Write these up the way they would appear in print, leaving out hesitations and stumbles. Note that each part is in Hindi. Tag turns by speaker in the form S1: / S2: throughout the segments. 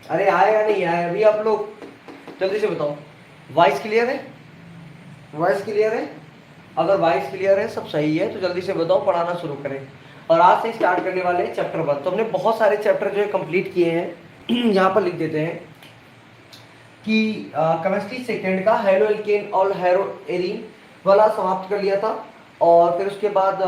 S1: अरे आएगा नहीं आया अभी आप लोग जल्दी से बताओ। वॉइस क्लियर है? वॉइस क्लियर है? अगर वॉइस क्लियर है सब सही है तो जल्दी से बताओ, पढ़ाना शुरू करें। और आज से स्टार्ट करने वाले हैं चैप्टर 1। तो हमने बहुत सारे चैप्टर जो है कंप्लीट किए हैं यहाँ पर लिख देते हैं कि केमिस्ट्री सेकेंड का हेलो एल्केन और हेरो एरीन वाला समाप्त कर लिया था, और फिर उसके बाद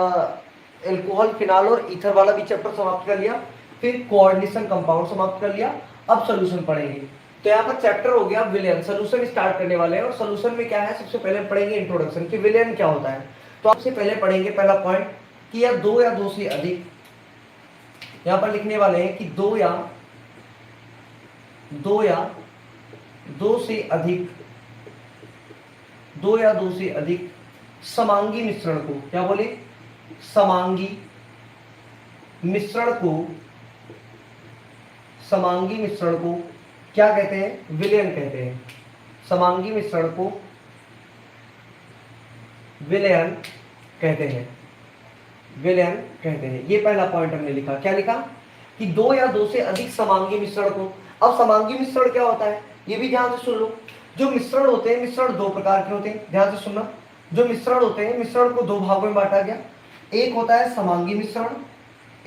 S1: एल्कोहल फिनाल और ईथर वाला भी चैप्टर समाप्त कर लिया, फिर कोऑर्डिनेशन कंपाउंड समाप्त कर लिया। अब सोल्यूशन पढ़ेंगे। तो यहाँ पर चैप्टर हो गया विलेन, सोल्यूशन स्टार्ट करने वाले हैं। और सोल्यूशन में क्या है, सबसे पहले पढ़ेंगे इंट्रोडक्शन कि विलेन क्या होता है। तो आपसे पहले पढ़ेंगे पहला पॉइंट कि या दो से अधिक, यहाँ पर लिखने वाले हैं कि दो या दो से अधिक समांगी मिश्रण को क्या बोले, समांगी मिश्रण को क्या कहते हैं, विलयन कहते हैं। समांगी मिश्रण को विलयन कहते हैं, ये पहला पॉइंट हमने लिखा। क्या लिखा कि दो या दो से अधिक समांगी मिश्रण को। अब समांगी मिश्रण क्या होता है ये भी ध्यान से सुन लो। जो मिश्रण होते हैं, मिश्रण दो प्रकार के होते हैं, ध्यान से सुनना। जो मिश्रण होते हैं, मिश्रण को दो भागों में बांटा गया। एक होता है समांगी मिश्रण,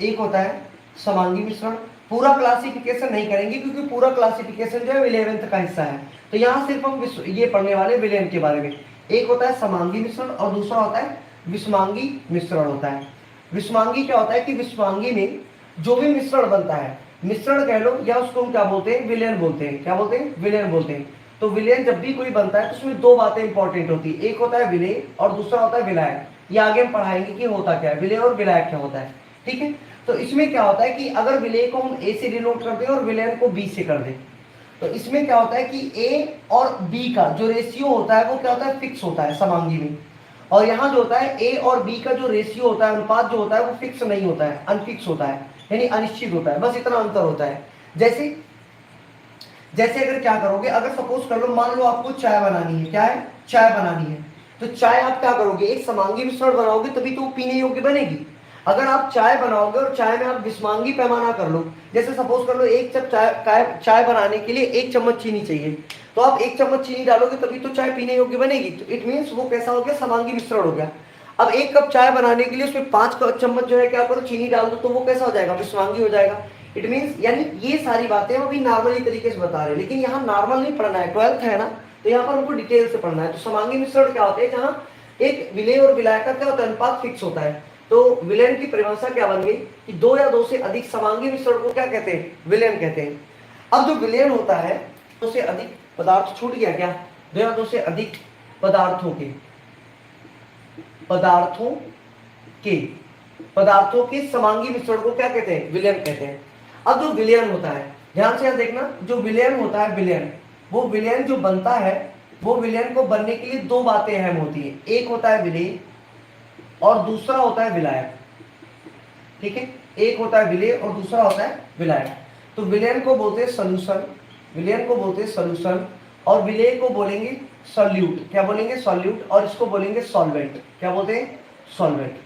S1: एक होता है समांगी मिश्रण। पूरा क्लासिफिकेशन नहीं करेंगे क्योंकि पूरा क्लासिफिकेशन जो है 11th का हिस्सा है। तो यहाँ सिर्फ हम ये पढ़ने वाले विलयन के बारे में। एक होता है समांगी मिश्रण और दूसरा होता है विषमांगी मिश्रण होता है। विषमांगी क्या होता है कि विषमांगी में जो भी मिश्रण बनता है, मिश्रण कह लो या उसको हम क्या बोलते हैं, विलयन बोलते हैं। क्या बोलते हैं, विलयन बोलते हैं। तो विलयन जब भी कोई बनता है तो उसमें दो बातें इंपॉर्टेंट होती है, एक होता है विलेय और दूसरा होता है विलायक। ये आगे हम पढ़ाएंगे कि होता क्या है, विलेय और विलायक क्या होता है। ठीक है, तो इसमें क्या होता है कि अगर विलेय को हम ए से डिनोट कर दें और विलयन को बी से कर दें, तो इसमें क्या होता है कि ए और बी का जो रेशियो होता है वो क्या होता है, फिक्स होता है समांगी में। और यहाँ जो होता है ए और बी का जो रेशियो होता है, अनुपात जो होता है वो फिक्स नहीं होता है, अनफिक्स होता है, यानी अनिश्चित होता है। बस इतना अंतर होता है। जैसे अगर क्या करोगे, अगर सपोज कर लो, मान लो आपको चाय बनानी है। क्या है, चाय बनानी है। तो चाय आप क्या करोगे, एक समांगी मिश्रण बनाओगे तभी तो वो पीने योग्य बनेगी। अगर आप चाय बनाओगे और चाय में आप विषमांगी पैमाना कर लो, जैसे सपोज कर लो एक कप चाय बनाने के लिए 1 चम्मच चीनी चाहिए, तो आप 1 चम्मच चीनी डालोगे तभी तो चाय पीने योग्य बनेगी। तो इट मीन्स वो कैसा हो गया, समांगी मिश्रण हो गया। अब 1 कप चाय बनाने के लिए उसमें 5 चम्मच जो है क्या करो, चीनी डाल दो, तो वो कैसा हो जाएगा, विषमांगी हो जाएगा। इट मीन्स यानी ये सारी बातें हम अभी नॉर्मली तरीके से बता रहे हैं, लेकिन यहाँ नॉर्मल नहीं पढ़ना है, 12th है ना, तो यहाँ पर हमको डिटेल से पढ़ना है। तो समांगी मिश्रण क्या होते हैं, जहाँ एक विलेय और विलायक का क्या होता है, अनुपात फिक्स होता है। तो विलयन की परिभाषा क्या बन गई कि दो या दो से अधिक समांगी मिश्रण को क्या कहते हैं, विलयन कहते हैं। अब जो विलयन होता है, दो से अधिक पदार्थ, छूट गया क्या, दो या दो से अधिक पदार्थों के समांगी मिश्रण को क्या कहते हैं, विलयन कहते हैं। अब जो विलयन होता है, ध्यान से देखना, जो विलयन होता है, वो विलयन जो बनता है, वो विलयन को बनने के लिए दो बातें अहम होती है। एक होता है विलेय और दूसरा होता है विलायक। ठीक है, एक होता है विलेय और दूसरा होता है विलायक। तो विलयन को बोलते हैं सॉल्यूशन, और विलेय को बोलेंगे सॉल्यूट। क्या बोलेंगे, सॉल्यूट। और इसको बोलेंगे सॉल्वेंट। क्या बोलते हैं, सॉल्वेंट।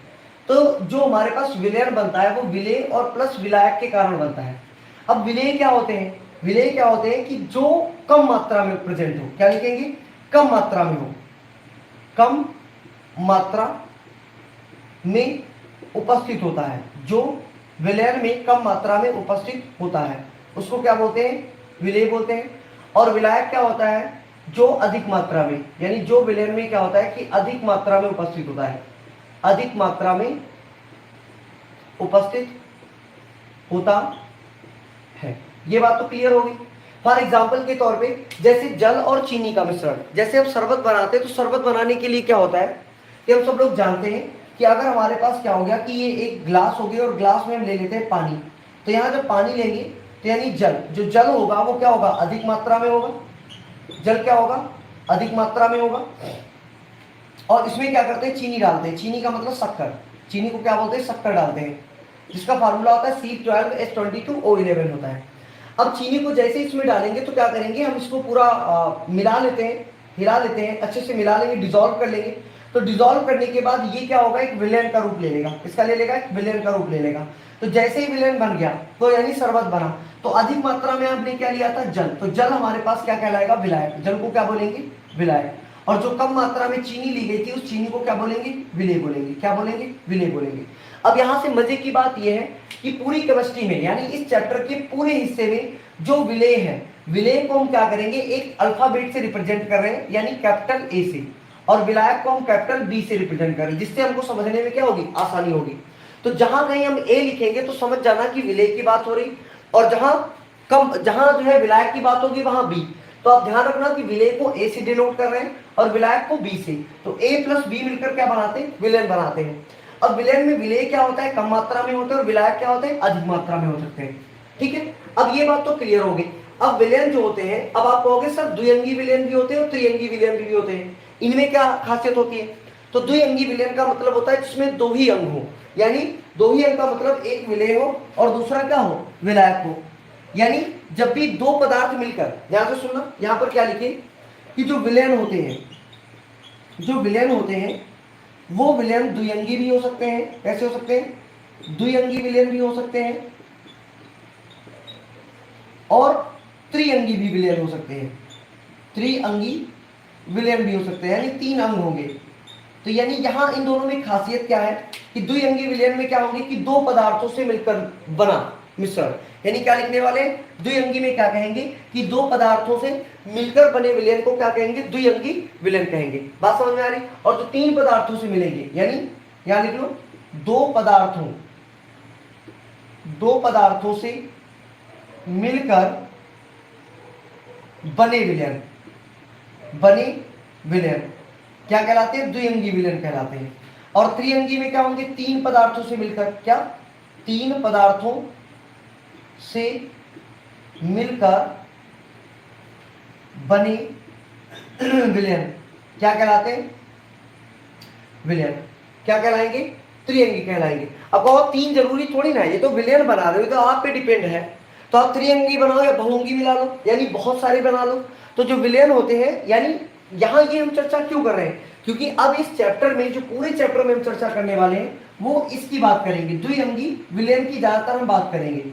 S1: तो जो हमारे पास विलयन बनता है वो विलेय और प्लस विलायक के कारण बनता है। अब विलेय क्या होते हैं, कि जो कम मात्रा में प्रेजेंट हो। क्या लिखेंगे, कम मात्रा में हो, कम मात्रा में उपस्थित होता है। जो विलयन में कम मात्रा में उपस्थित होता है उसको क्या बोलते हैं, विलेय बोलते हैं। और विलायक क्या होता है, जो अधिक मात्रा में, यानी जो विलयन में क्या होता है कि अधिक मात्रा में उपस्थित होता है, अधिक मात्रा में उपस्थित होता है। ये बात तो क्लियर होगी। फॉर एग्जाम्पल के तौर पे, जैसे जल और चीनी का मिश्रण, जैसे हम शरबत बनाते हैं, तो शरबत बनाने के लिए क्या होता है कि हम सब लोग जानते हैं कि अगर हमारे पास क्या हो गया कि ये एक ग्लास हो गया और ग्लास में हम ले लेते हैं पानी, तो यहाँ जब पानी लेंगे तो यानी जो जल होगा वो क्या होगा, अधिक मात्रा में होगा। जल क्या होगा, अधिक मात्रा में होगा। और इसमें क्या करते हैं, चीनी डालते हैं। चीनी का मतलब शक्कर, चीनी को क्या बोलते हैं, शक्कर डालते हैं, जिसका फार्मूला होता है C12H22O11 होता है। अब चीनी को जैसे इसमें डालेंगे तो क्या करेंगे, हम इसको पूरा मिला लेते हैं, हिला लेते हैं, अच्छे से मिला लेंगे, डिजोल्व कर लेंगे। तो डिजोल्व करने के बाद ये क्या होगा, एक विलयन का रूप ले लेगा। इसका ले लेगा, एक विलयन का रूप ले लेगा। तो जैसे ही विलेन बन गया तो यानी शरबत बना, तो अधिक मात्रा में आपने क्या लिया था, जल, तो जल हमारे पास क्या कहलाएगा, विलायक, जल को क्या बोलेंगे, विलायक। और जो कम मात्रा में चीनी ली गई थी उस चीनी को क्या बोलेंगे, विलेय बोलेंगे, क्या बोलेंगे, विलेय बोलेंगे। अब यहां से मजे की बात यह है कि पूरी केमिस्ट्री में यानी इस चैप्टर के पूरे हिस्से में जो विलेय है, विलेय को हम क्या करेंगे, एक अल्फाबेट से रिप्रेजेंट कर रहे हैं यानी कैपिटल ए से, और विलायक को हम कैपिटल बी से रिप्रेजेंट कर रहे हैं, जिससे हमको समझने में क्या होगी, आसानी होगी। तो जहां कहीं हम ए लिखेंगे तो समझ जाना कि विलेय की बात हो रही, और जहां जो है विलायक की बात होगी वहां बी। तो आप ध्यान रखना कि विलेय को ए से डिनोट कर रहे हैं और विलायक को बी से, तो ए प्लस बी मिलकर क्या बनाते हैं, विलेन बनाते हैं। अब विलेन में विलेय क्या होता है, कम मात्रा में होता है, और विलायक क्या होते हैं, अधिक मात्रा में हो सकते हैं। ठीक है, अब ये बात तो क्लियर हो गई। अब विलेन जो होते हैं, अब आप कहोगे सर द्विअंगी विलेन भी होते हैं और त्रिअंगी विलेन भी होते हैं, इनमें क्या खासियत होती है। तो द्विअंगी विलेन का मतलब होता है जिसमें दो ही अंग हो, यानी दो ही अंग का मतलब एक विलेय हो और दूसरा क्या हो, विलायक हो। यानी जब भी दो पदार्थ मिलकर, ध्यान से सुनना, यहां पर क्या लिखे कि जो विलेन होते हैं, जो विलेन होते हैं वो विलेन द्विअंगी भी हो सकते हैं। कैसे हो सकते हैं, द्विअंगी विलेन भी हो सकते हैं और त्रिअंगी भी विलेन हो सकते हैं, त्रिअंगी विलेन भी हो सकते हैं, यानी तीन अंग होंगे। तो यानी यहां इन दोनों में खासियत क्या है कि द्विअंगी विलेन में क्या होंगे कि दो पदार्थों से मिलकर बना मिश्रण, यानी क्या लिखने वाले, द्विअंगी में क्या कहेंगे कि दो पदार्थों से मिलकर बने विलेन को क्या कहेंगे, द्विअंगी विलेन कहेंगे। बात समझ में आ रही। और जो तीन पदार्थों से मिलेंगे, यानी यहां लिख लो दो पदार्थों से मिलकर बने विलेन क्या कहलाते हैं, द्विअंगी विलेन कहलाते हैं। और त्रिअंगी में क्या होंगे, तीन पदार्थों से मिलकर, क्या, तीन पदार्थों से मिलकर बने विलेन क्या कहलाते हैं, विलेन क्या कहलाएंगे, त्रिअंगी कहलाएंगे। अब कहो तीन जरूरी थोड़ी ना है, ये तो विलेन बना रहे हो, तो आप पे डिपेंड है, तो आप त्रिअंगी बनाओ या बहुअंगी मिला लो, यानी बहुत सारे बना लो। तो जो विलेन होते हैं, यानी यहां ये हम चर्चा क्यों कर रहे हैं, क्योंकि अब इस चैप्टर में, जो पूरे चैप्टर में हम चर्चा करने वाले हैं वो इसकी बात करेंगे, द्विअंगी विलेन की ज्यादातर हम बात करेंगे।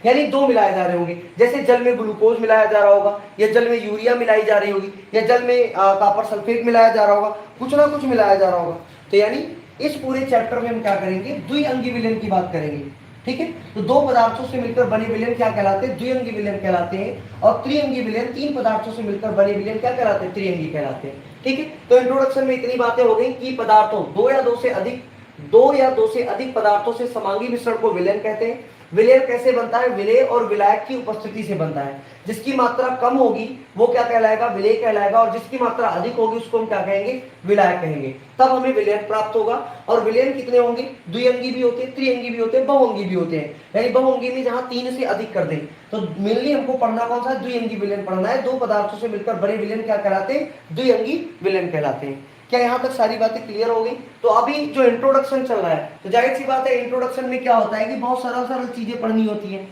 S1: यानी दो मिलाए जा रहे होंगे, जैसे जल में ग्लूकोज मिलाया जा रहा होगा, या जल में यूरिया मिलाई जा रही होगी, या जल में कॉपर सल्फेट मिलाया जा रहा होगा, कुछ ना कुछ मिलाया जा रहा होगा। तो यानी इस पूरे चैप्टर में हम क्या करेंगे, द्विअंगी विलेन की बात करेंगे। ठीक है, तो दो पदार्थों से मिलकर बने विलेन क्या कहलाते हैं, द्विअंगी विलेन कहलाते हैं। और त्रिअंगी विलेन, तीन पदार्थों से मिलकर बने विलेन क्या कहलाते हैं, त्रिअंगी कहलाते हैं। ठीक है, तो इंट्रोडक्शन में इतनी बातें हो गई कि पदार्थों, दो या दो से अधिक पदार्थों से समांगी मिश्रण को विलेन कहते हैं। विलेय कैसे बनता है, विलेय और विलायक की उपस्थिति से बनता है। जिसकी मात्रा कम होगी वो क्या कहलाएगा, विलेय कहलाएगा, और जिसकी मात्रा अधिक होगी उसको हम क्या कहेंगे, विलायक कहेंगे। तब हमें विलेय प्राप्त होगा। और विलेय कितने होंगे, द्विअंगी भी होते हैं, त्रिअंगी भी होते हैं, बहुअंगी भी होते हैं। यानी बहुअंगी में जहां तीन से अधिक कर दें, तो मेनली हमको पढ़ना कौन सा है, द्विअंगी विलेय पढ़ना है। दो पदार्थों से मिलकर बड़े विलेय क्या कहलाते हैं, द्विअंगी विलेय कहलाते हैं। क्या यहाँ तक सारी बातें क्लियर हो गई। तो अभी जो इंट्रोडक्शन चल रहा है, तो जाहिर सी बात है इंट्रोडक्शन में क्या होता है कि बहुत सरल चीजें पढ़नी होती है।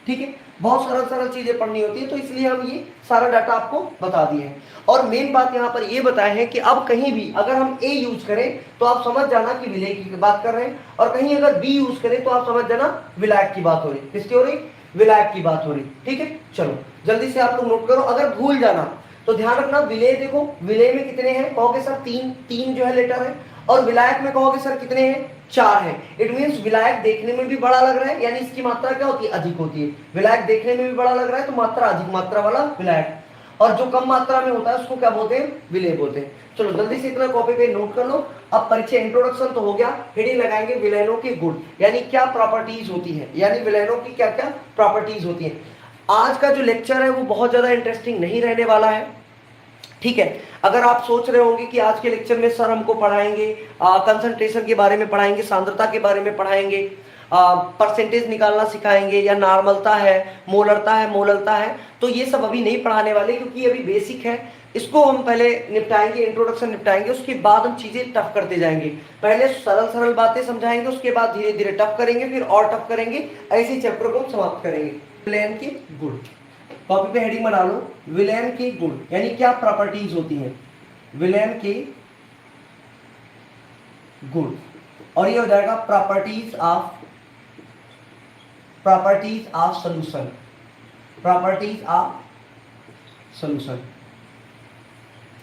S1: ठीक है, बहुत सरल चीजें पढ़नी होती है, तो इसलिए हम ये सारा डाटा आपको बता दिए हैं। और मेन बात यहाँ पर ये बताए हैं कि अब कहीं भी अगर हम ए यूज करें तो आप समझ जाना कि विलेय की बात कर रहे हैं, और कहीं अगर बी यूज करें तो आप समझ जाना विलायक की बात हो रही। किसकी हो रही, विलायक की बात हो रही। ठीक है, चलो जल्दी से आप लोग नोट करो। अगर भूल जाना तो ध्यान रखना, विलेय देखो, विलेय में कितने हैं, कहोगे सर तीन जो है लेटर है, और विलायक में कहोगे सर कितने हैं, चार है। इट मींस विलायक देखने में भी बड़ा लग रहा है, यानी इसकी मात्रा क्या होती है, अधिक होती है। विलायक देखने में भी बड़ा लग रहा है तो मात्रा अधिक मात्रा वाला विलायक, और जो कम मात्रा में होता है उसको क्या बोलते हैं, विलेय बोलते हैं। चलो जल्दी से इतना कॉपी पे नोट कर लो। अब परिचय इंट्रोडक्शन तो हो गया, हेडिंग लगाएंगे विलयनों के गुण, यानी क्या प्रॉपर्टीज होती है, यानी विलयनों की क्या क्या प्रॉपर्टीज होती है। आज का जो लेक्चर है वो बहुत ज्यादा इंटरेस्टिंग नहीं रहने वाला है। ठीक है, अगर आप सोच रहे होंगे कि आज के लेक्चर में सर हमको पढ़ाएंगे कंसंट्रेशन के बारे में पढ़ाएंगे, सांद्रता के बारे में पढ़ाएंगे, परसेंटेज निकालना सिखाएंगे, या नॉर्मलता है, मोलरता है, तो ये सब अभी नहीं पढ़ाने वाले, क्योंकि अभी बेसिक है। इसको हम पहले निपटाएंगे, इंट्रोडक्शन निपटाएंगे, उसके बाद हम चीजें टफ करते जाएंगे। पहले सरल बातें समझाएंगे, उसके बाद धीरे धीरे टफ करेंगे, फिर और टफ करेंगे, ऐसे चैप्टर को समाप्त करेंगे। विलयन के गुण, कॉपी पे हेडिंग बना लो, विलयन के गुण यानी क्या प्रॉपर्टीज होती हैं, विलयन के गुण, और ये हो जाएगा properties of properties of solution, properties of solution.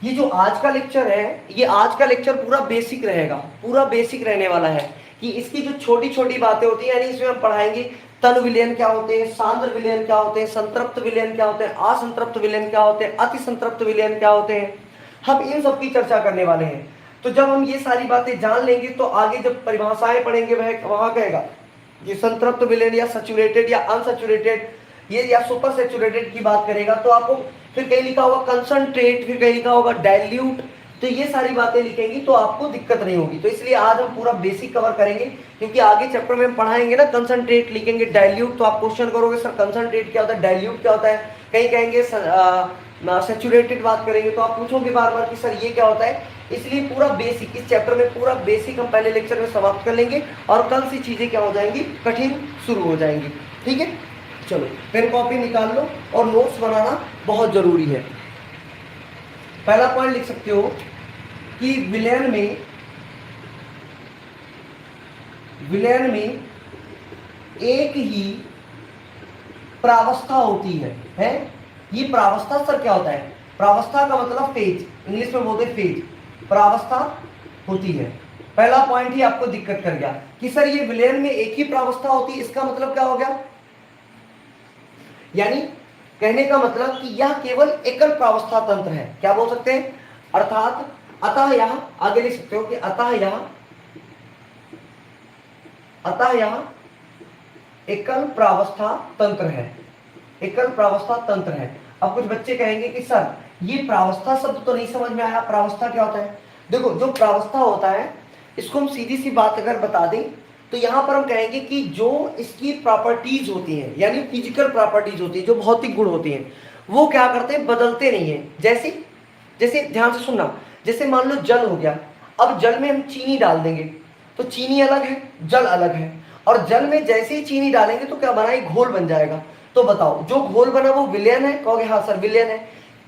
S1: ये जो आज का लेक्चर है, ये आज का लेक्चर पूरा बेसिक रहेगा, पूरा बेसिक रहने वाला है कि इसकी जो छोटी छोटी बातें होती हैं, यानी इसमें हम पढ़ाएंगे तन विलयन क्या होते हैं, सांद्र विलयन क्या होते हैं, संतृप्त विलयन क्या होते हैं, असंतृप्त विलयन क्या होते हैं, अति संतृप्त विलयन क्या होते हैं, हम इन सब की चर्चा करने वाले हैं। तो जब हम ये सारी बातें जान लेंगे तो आगे जब परिभाषाएं पढ़ेंगे वह वहां कहेगा ये संतृप्त विलयन या सैचुरेटेड या अनसैचुरेटेड ये या सुपर सैचुरेटेड की बात करेगा, तो आपको फिर कहीं लिखा होगा कंसंट्रेट, फिर कहीं लिखा होगा डाइल्यूट, तो ये सारी बातें लिखेंगी तो आपको दिक्कत नहीं होगी। तो इसलिए आज हम पूरा बेसिक कवर करेंगे, क्योंकि आगे चैप्टर में हम पढ़ाएंगे ना कंसंट्रेट लिखेंगे, डाइल्यूट, तो आप क्वेश्चन करोगे सर कंसंट्रेट क्या होता है, डाइल्यूट क्या होता है, कहीं कहेंगे सैचुरेटेड बात करेंगे तो आप पूछोगे बार बार कि सर ये क्या होता है। इसलिए पूरा बेसिक इस चैप्टर में पूरा बेसिक हम पहले लेक्चर में समाप्त कर लेंगे और कल से चीजें क्या हो जाएंगी, कठिन शुरू हो जाएंगी। ठीक है, चलो पेन कॉपी निकाल लो और नोट्स बनाना बहुत जरूरी है। पहला पॉइंट लिख सकते हो कि विलयन में एक ही प्रावस्था होती है? ये प्रावस्था सर क्या होता है? प्रावस्था का मतलब फेज, इंग्लिश में बोलते हैं फेज, प्रावस्था होती है। पहला पॉइंट ही आपको दिक्कत कर गया कि सर ये विलयन में एक ही प्रावस्था होती है, इसका मतलब क्या हो गया, यानी कहने का मतलब कि यह केवल एकल प्रावस्था तंत्र है। क्या बोल सकते हैं? अर्थात अतः यह, आगे लिख सकते हो कि अतः यह एकल प्रावस्था तंत्र है, एकल प्रावस्था तंत्र है। अब कुछ बच्चे कहेंगे कि सर ये प्रावस्था शब्द तो नहीं समझ में आया, प्रावस्था क्या होता है? देखो जो प्रावस्था होता है इसको हम सीधी सी बात अगर बता दें तो यहां पर हम कहेंगे कि जो इसकी प्रॉपर्टीज होती हैं, यानी फिजिकल प्रॉपर्टीज होती है, जो भौतिक गुण होती हैं, वो क्या करते हैं, बदलते नहीं है। जैसे जैसे ध्यान से सुनना, जैसे मान लो जल हो गया, अब जल में हम चीनी डाल देंगे तो चीनी अलग है, जल अलग है, और जल में जैसे ही चीनी डालेंगे तो क्या बना, एक घोल बन जाएगा। तो बताओ जो घोल बना वो विलयन है? कहोगे हाँ सर विलयन है।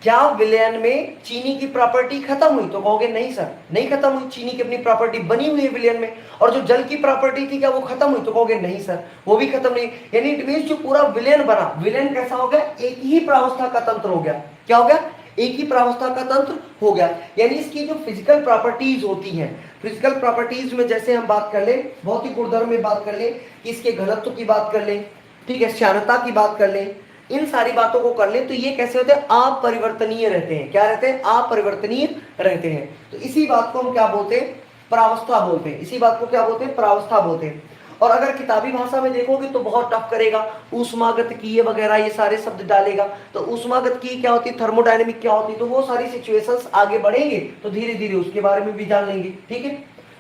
S1: क्या विलयन में चीनी की प्रॉपर्टी खत्म हुई? तो कहोगे नहीं सर नहीं खत्म हुई, चीनी की अपनी प्रॉपर्टी बनी हुई है विलयन में। और जो जल की प्रॉपर्टी थी क्या वो खत्म हुई? तो कहोगे नहीं सर वो भी खत्म नहीं। यानी इट मींस जो पूरा विलयन बना, विलयन कैसा हो गया, एक ही प्रावस्था का तंत्र हो गया। क्या हो गया? एक ही प्रावस्था का तंत्र हो गया। यानी इसकी जो फिजिकल प्रॉपर्टीज होती हैं, फिजिकल प्रॉपर्टीज में जैसे हम बात कर ले, भौतिक गुणधर्म में बात कर ले कि इसके घनत्व की बात कर ले, ठीक है, श्यानता की बात कर ले, इन सारी बातों को कर ले तो ये कैसे होते हैं, अपरिवर्तनीय रहते हैं। क्या रहते हैं? अपरिवर्तनीय रहते हैं। तो इसी बात को हम क्या बोलते हैं, प्रावस्था बोलते हैं। इसी बात को क्या बोलते हैं, प्रावस्था बोलते हैं। और अगर किताबी भाषा में देखोगे तो बहुत टफ करेगा, ऊष्मागतिकीय वगैरह ये सारे शब्द डालेगा। तो ऊष्मागतिकीय क्या होती है, थर्मोडायनेमिक क्या होती है, तो वो सारी सिचुएशंस आगे बढ़ेंगे तो धीरे धीरे उसके बारे में भी जान लेंगे। ठीक है,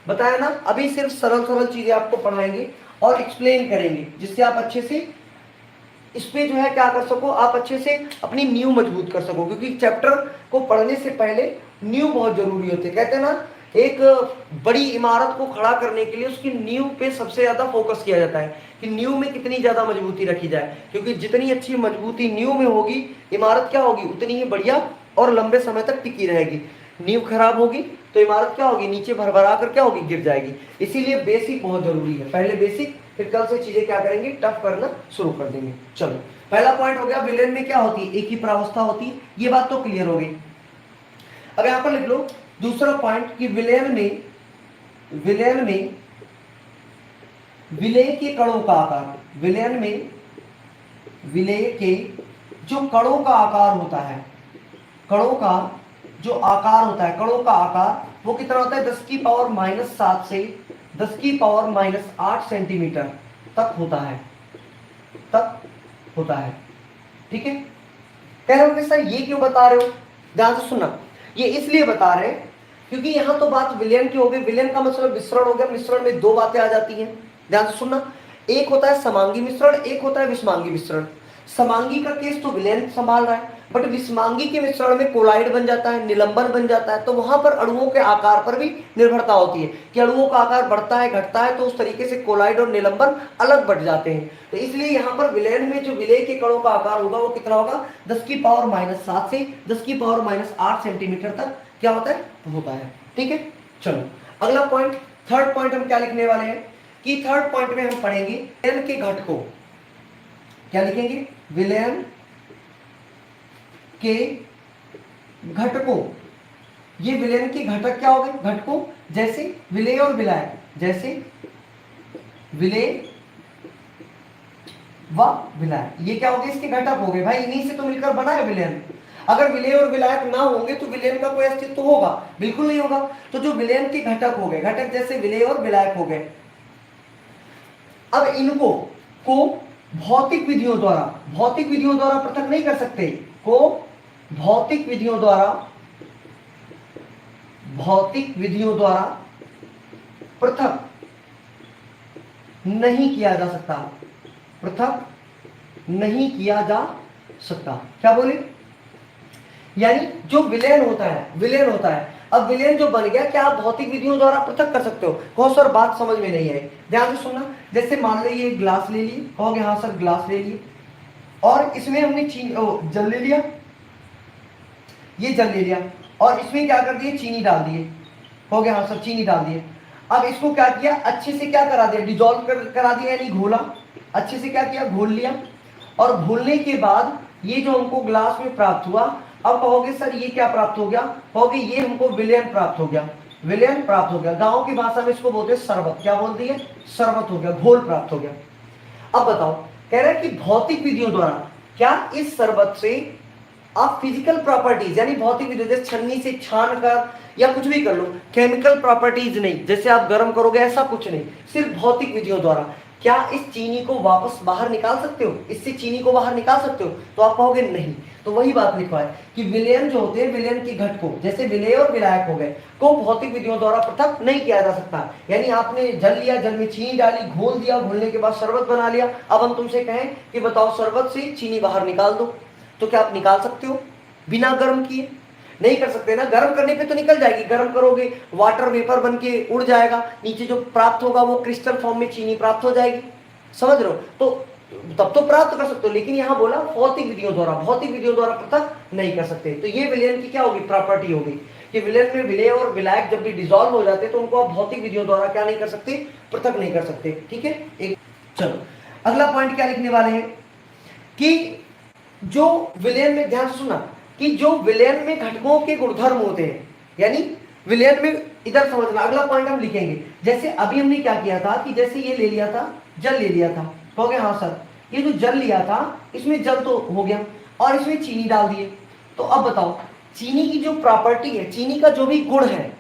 S1: बताया ना, अभी सिर्फ सरल सरल चीजें आपको पढ़ाएंगे और एक्सप्लेन करेंगे जिससे आप अच्छे से इस पे जो है क्या कर सको, आप अच्छे से अपनी नींव मजबूत कर सको। क्योंकि चैप्टर को पढ़ने से पहले नींव बहुत जरूरी होती है। कहते हैं ना, एक बड़ी इमारत को खड़ा करने के लिए उसकी नींव पे सबसे ज्यादा फोकस किया जाता है कि नींव में कितनी ज्यादा मजबूती रखी जाए, क्योंकि जितनी अच्छी मजबूती नींव में होगी इमारत क्या होगी, उतनी ही बढ़िया और लंबे समय तक टिकी रहेगी। नींव खराब होगी तो इमारत क्या होगी, नीचे भरभरा कर क्या होगी, गिर जाएगी। इसीलिए बेसिक बहुत जरूरी है, पहले बेसिक, फिर कल से चीजें क्या करेंगे, टफ करना शुरू कर देंगे। चलो पहला पॉइंट हो गया, विलयन में क्या होती है, एक ही प्रावस्था होती है। ये बात तो क्लियर हो गई। अब यहां पर लिख लो दूसरा पॉइंट कि विलयन में विलय के कणों का आकार, विलयन में विलय के जो कणों का आकार होता है, कणों का जो आकार होता है, कणों का आकार वो कितना होता है, 10⁻⁷ से 10⁻⁸ सेंटीमीटर तक होता है। ठीक है, कह रहे हो सर ये क्यों बता रहे हो, ध्यान से सुनना। ये इसलिए बता रहे हैं क्योंकि यहां तो बात विलयन की हो गई, विलयन का मतलब मिश्रण हो गया। मिश्रण में दो बातें आ जाती हैं, ध्यान से सुनना। एक होता है समांगी मिश्रण, एक होता है विषमांगी मिश्रण। समांगी का केस तो विलयन संभाल रहा है, बट विषमांगी के मिश्रण में कोलाइड बन जाता है, निलंबन बन जाता है। तो वहां पर अणुओं के आकार पर भी निर्भरता होती है कि अणुओं का आकार बढ़ता है घटता है, तो उस तरीके से कोलाइड और निलंबन अलग बढ़ जाते हैं। तो इसलिए यहाँ पर विलयन में जो विलय के कणों का आकार होगा वो कितना होगा, 10⁻⁷ से 10⁻⁸ सेंटीमीटर तक क्या होता है। ठीक है, चलो अगला पॉइंट, थर्ड पॉइंट हम क्या लिखने वाले हैं कि थर्ड पॉइंट में हम पढ़ेंगे विलयन के घटकों, क्या लिखेंगे, विलयन के घटकों। ये विलयन के घटक क्या हो गए, घटकों, जैसे विलेय और विलायक, जैसे विलेय व विलायक, ये क्या हो गए, इसके घटक हो गए भाई, इन्हीं से तो मिलकर बना है विलयन। अगर विलेय और विलायक ना होंगे तो विलयन का कोई अस्तित्व होगा, बिल्कुल नहीं होगा। तो जो विलयन के घटक हो गए, घटक जैसे विलेय और विलायक हो गए, अब इनको को भौतिक विधियों द्वारा पृथक नहीं कर सकते, को भौतिक विधियों द्वारा पृथक नहीं किया जा सकता, पृथक नहीं किया जा सकता। क्या बोले, यानी जो विलयन होता है, अब विलयन जो बन गया, क्या आप भौतिक विधियों द्वारा पृथक कर सकते हो? कहो सर बात समझ में नहीं आई, ध्यान से सुनना। जैसे मान लो ये ग्लास ले लिए, कहोगे हाँ सर ग्लास ले लिए, और इसमें हमने जल ले लिया, ये जल ले लिया, और इसमें क्या कर दिए, चीनी डाल दिए, कहोगे हाँ सर चीनी डाल दिए। अब इसको क्या किया, अच्छे से क्या करा दिया, डिजोल्व करा दिया, यानी घोला, अच्छे से क्या किया, घोल लिया। और घोलने के बाद ये जो हमको ग्लास में प्राप्त हुआ, अब कहोगे सर ये क्या प्राप्त हो गया, कहोगे ये हमको विलयन प्राप्त हो गया, विलयन प्राप्त हो गया। गांव की भाषा में इसको बोलते हैं शरबत, क्या बोलते हैं, शरबत हो गया, घोल प्राप्त हो गया। अब बताओ, कह रहा है कि भौतिक विधियों द्वारा, क्या इस शरबत से आप फिजिकल प्रॉपर्टीज, यानी भौतिक विधियों, जैसे छन्नी से छान कर या कुछ भी कर लो, केमिकल प्रॉपर्टीज नहीं, जैसे आप गर्म करोगे ऐसा कुछ नहीं, सिर्फ भौतिक विधियों द्वारा, क्या इस चीनी को वापस बाहर निकाल सकते हो, इससे चीनी को बाहर निकाल सकते हो? तो आप कहोगे नहीं। तो वही बात लिखा है कि विलयन जो होते हैं, विलयन के घटकों जैसे विलेय और विलायक हो गए, को भौतिक विधियों द्वारा पृथक नहीं किया जा सकता। यानी आपने जल लिया, जल में चीनी डाली, घोल दिया, घोलने के बाद शरबत बना लिया, अब हम तुमसे कहें कि बताओ शरबत से चीनी बाहर निकाल दो, तो क्या आप निकाल सकते हो बिना गर्म किए? नहीं कर सकते ना, गर्म करने पे तो निकल जाएगी, गर्म करोगे वाटर वेपर बन के उड़ जाएगा, नीचे जो प्राप्त होगा वो क्रिस्टल फॉर्म में चीनी प्राप्त हो जाएगी, समझ रहे हो? तो तब तो प्राप्त कर सकते हो, लेकिन यहाँ बोला भौतिक विधियों द्वारा पृथक नहीं कर सकते। तो ये विलयन की क्या होगी, प्रॉपर्टी होगी कि विलयन में विलेय और विलायक जब भी डिसॉल्व हो जाते तो उनको आप भौतिक विधियों द्वारा क्या नहीं कर सकते, पृथक नहीं कर सकते। ठीक है, एक चलो अगला पॉइंट क्या लिखने वाले हैं कि जो विलयन में, ध्यान से सुना, कि जो विलयन में घटकों के गुणधर्म होते हैं, यानी विलयन में, इधर समझना, अगला पॉइंट हम लिखेंगे। जैसे अभी हमने क्या किया था कि जैसे ये ले लिया था, जल ले लिया था, कहोगे हाँ सर ये जो जल लिया था इसमें जल तो हो गया, और इसमें चीनी डाल दिए। तो अब बताओ, चीनी की जो प्रॉपर्टी है, चीनी का जो भी गुण है,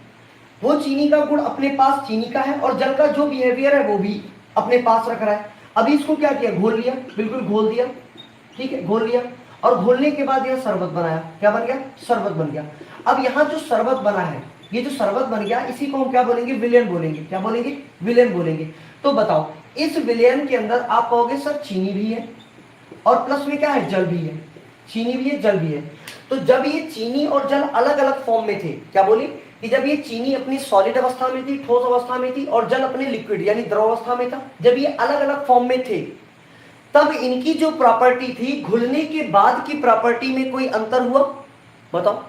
S1: वो चीनी का गुण अपने पास चीनी का है, और जल का जो बिहेवियर है वो भी अपने पास रख रहा है। अभी इसको क्या किया, घोल लिया, बिल्कुल घोल दिया, ठीक है, घोल लिया, और घोलने के बाद यह शरबत बनाया, क्या बन गया, शरबत बन गया। अब यहाँ जो शरबत बना है, ये जो शरबत बन गया, इसी को हम क्या बोलेंगे, विलयन बोलेंगे। क्या बोलेंगे, विलयन बोलेंगे। तो बताओ, इस विलयन के अंदर आप कहोगे सर चीनी भी है और प्लस में क्या है, जल भी है, चीनी भी है, जल भी है। तो जब ये चीनी और जल अलग अलग फॉर्म में थे, क्या बोले कि जब ये चीनी अपनी सॉलिड अवस्था में थी, ठोस अवस्था में थी, और जल अपने लिक्विड यानी द्रव अवस्था में था, जब ये अलग अलग फॉर्म में थे, तब इनकी जो प्रॉपर्टी थी, घुलने के बाद की प्रॉपर्टी में कोई अंतर हुआ? बताओ।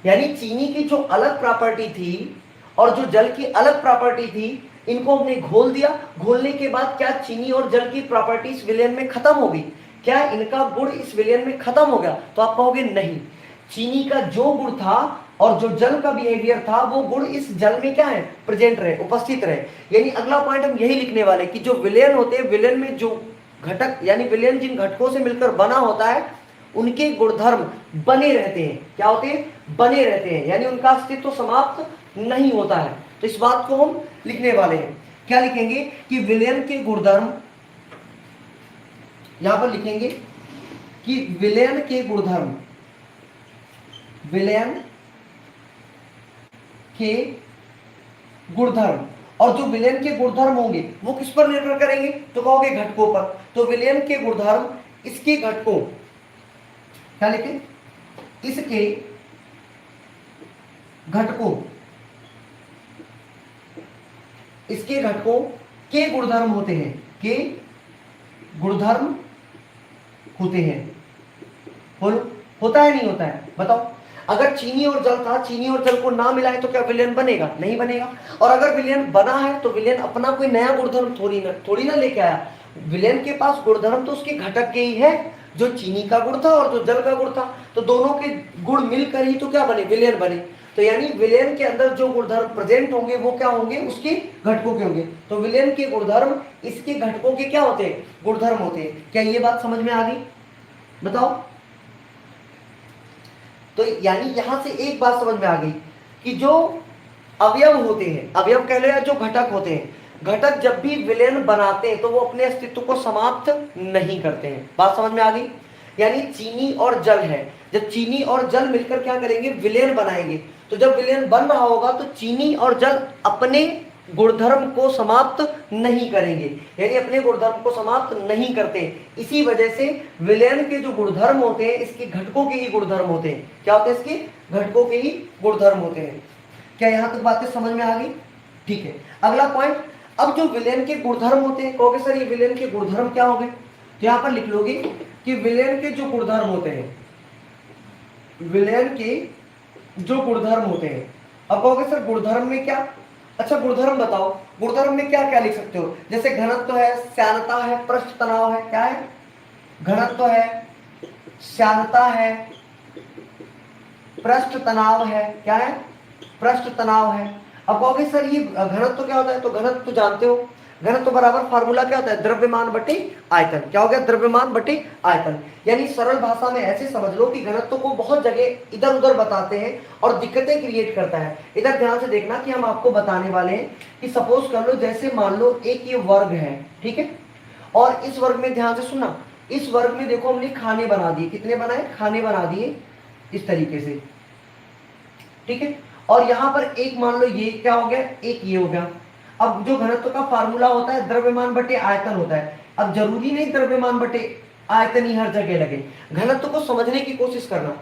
S1: यानी चीनी की जो अलग प्रॉपर्टी थी और जो जल की अलग प्रॉपर्टी थी, इनको हमने घोल दिया, घोलने के बाद क्या चीनी और जल की प्रॉपर्टी इस विलयन में खत्म हो गई? क्या इनका गुण इस विलयन में खत्म हो गया? तो आप कहोगे नहीं, चीनी का जो गुण था और जो जल का बिहेवियर था, वो गुण इस जल में क्या है, प्रेजेंट रहे, उपस्थित रहे। यानी अगला पॉइंट हम यही लिखने वाले कि जो विलयन होते हैं, विलयन में जो घटक, यानी विलयन जिन घटकों से मिलकर बना होता है, उनके गुणधर्म बने रहते हैं। क्या होते हैं, बने रहते हैं, यानी उनका अस्तित्व समाप्त नहीं होता है। तो इस बात को हम लिखने वाले हैं। क्या लिखेंगे कि विलयन के गुणधर्म, यहां पर लिखेंगे कि विलयन के गुणधर्म, विलयन के गुणधर्म, और जो विलयन के गुणधर्म होंगे वो किस पर निर्भर करेंगे? तो कहोगे घटकों पर। तो विलयन के गुणधर्म इसके घटकों, क्या लिखे, इसके घटकों, इसके घटकों के गुणधर्म होते हैं, के गुणधर्म होते हैं। बोलो, होता है नहीं होता है? बताओ। अगर चीनी और जल था, चीनी और जल को ना मिलाए तो क्या विलयन बनेगा? नहीं बनेगा। और अगर विलयन बना है तो विलयन अपना कोई नया गुणधर्म थोड़ी ना लेके आया, विलेन के पास गुणधर्म तो उसके घटक के ही है, जो चीनी का गुण था और जो जल का गुण था, तो दोनों के गुण मिलकर ही तो क्या बने, विलेन बने। तो यानी विलेन के अंदर जो गुणधर्म प्रेजेंट होंगे वो क्या होंगे, उसके घटकों के होंगे। तो विलेन के गुणधर्म इसके घटकों के क्या होते हैं, गुणधर्म होते हैं। क्या ये बात समझ में आ गई, बताओ। तो यानी यहां से एक बात समझ में आ गई कि जो अवयव होते हैं, अवयव कह लो या जो घटक होते हैं, घटक जब भी विलेन बनाते हैं तो वो अपने अस्तित्व को समाप्त नहीं करते हैं। बात समझ में आ गई। यानी चीनी और जल है, जब चीनी और जल मिलकर क्या करेंगे, विलेन बनाएंगे, तो जब विलेन बन रहा होगा तो चीनी और जल अपने गुणधर्म को समाप्त नहीं करेंगे, यानी अपने गुणधर्म को समाप्त नहीं करते। इसी वजह से विलेन के जो गुणधर्म होते हैं इसके घटकों के ही गुणधर्म होते हैं। क्या होते हैं, इसके घटकों के ही गुणधर्म होते हैं। क्या यहां तक बातें समझ में आ गई, ठीक है। अगला पॉइंट, अब जो विलेन के गुणधर्म होते हैं, कहोगे सर ये विलेन के गुणधर्म क्या हो गए, तो यहां पर लिख लोगे कि विलेन के जो गुणधर्म होते हैं, विलेन के जो गुणधर्म होते हैं। अब कहोगे सर गुणधर्म में क्या, अच्छा गुणधर्म बताओ, गुणधर्म में क्या क्या लिख सकते हो, जैसे घनत्व है, श्यानता है, पृष्ठ तनाव है, क्या है, घनत्व है, श्यानता है, पृष्ठ तनाव है, क्या है, पृष्ठ तनाव है। अब कहोगे सर ये घनत्व क्या होता है, तो घनत्व तो जानते हो, घनत्व बराबर फार्मूला क्या होता है, द्रव्यमान बटे आयतन। क्या हो गया, द्रव्यमान बटे आयतन। यानी सरल भाषा में ऐसे समझ लो कि घनत्व को बहुत जगह इधर उधर बताते हैं और दिक्कतें क्रिएट करता है। इधर ध्यान से देखना कि हम आपको बताने वाले हैं कि सपोज कर लो, जैसे मान लो एक ये वर्ग है, ठीक है, और इस वर्ग में ध्यान से सुनना, इस वर्ग में देखो हमने खाने बना दिए, कितने बनाए, खाने बना दिए इस तरीके से, ठीक है। और यहां पर एक मान लो ये क्या हो गया, एक ये हो गया। अब जो घनत्व का फार्मूला होता है द्रव्यमान बटे आयतन होता है। अब जरूरी नहीं द्रव्यमान बटे आयतन ही हर जगह लगे, घनत्व को समझने की कोशिश करना।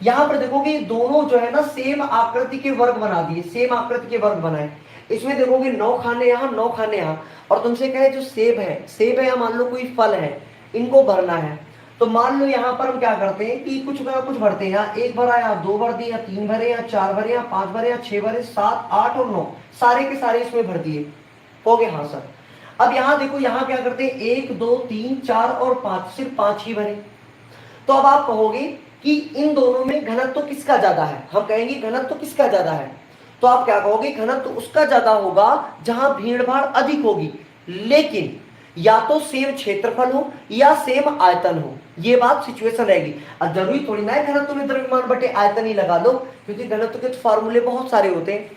S1: यहां पर देखोगे दोनों जो है ना सेम आकृति के वर्ग बना दिए, सेम आकृति के वर्ग बनाए। इसमें देखोगे 9 खाने यहाँ, 9 खाने यहाँ, और तुमसे कहे जो सेब है, सेब है या मान लो कोई फल है, इनको भरना है। तो मान लो यहाँ पर हम क्या करते हैं कि कुछ ना कुछ भरते हैं, यहाँ 1 भरा या 2 भर दिए या 3 भरे या 4 भरे या 5 भरे या 6 भरे, 7, 8 और 9, सारे के सारे इसमें भर दिए हो गए, हाँ सर। अब यहाँ देखो, यहाँ क्या करते हैं, 1 2 3 4 और 5, सिर्फ 5 ही भरे। तो अब आप कहोगे कि इन दोनों में घनत्व किसका ज्यादा है, हम कहेंगे घनत्व किसका ज्यादा है, तो आप क्या कहोगे, घनत्व उसका ज्यादा होगा जहां भीड़ भाड़ अधिक होगी, लेकिन या तो सेम क्षेत्रफल हो या सेम आयतन हो, ये बात सिचुएशन रहेगी। अब जरूरी थोड़ी ना है घनत्व में द्रव्यमान बटे आयतन ही लगा लो, क्योंकि घनत्व के तो फार्मूले बहुत सारे होते हैं।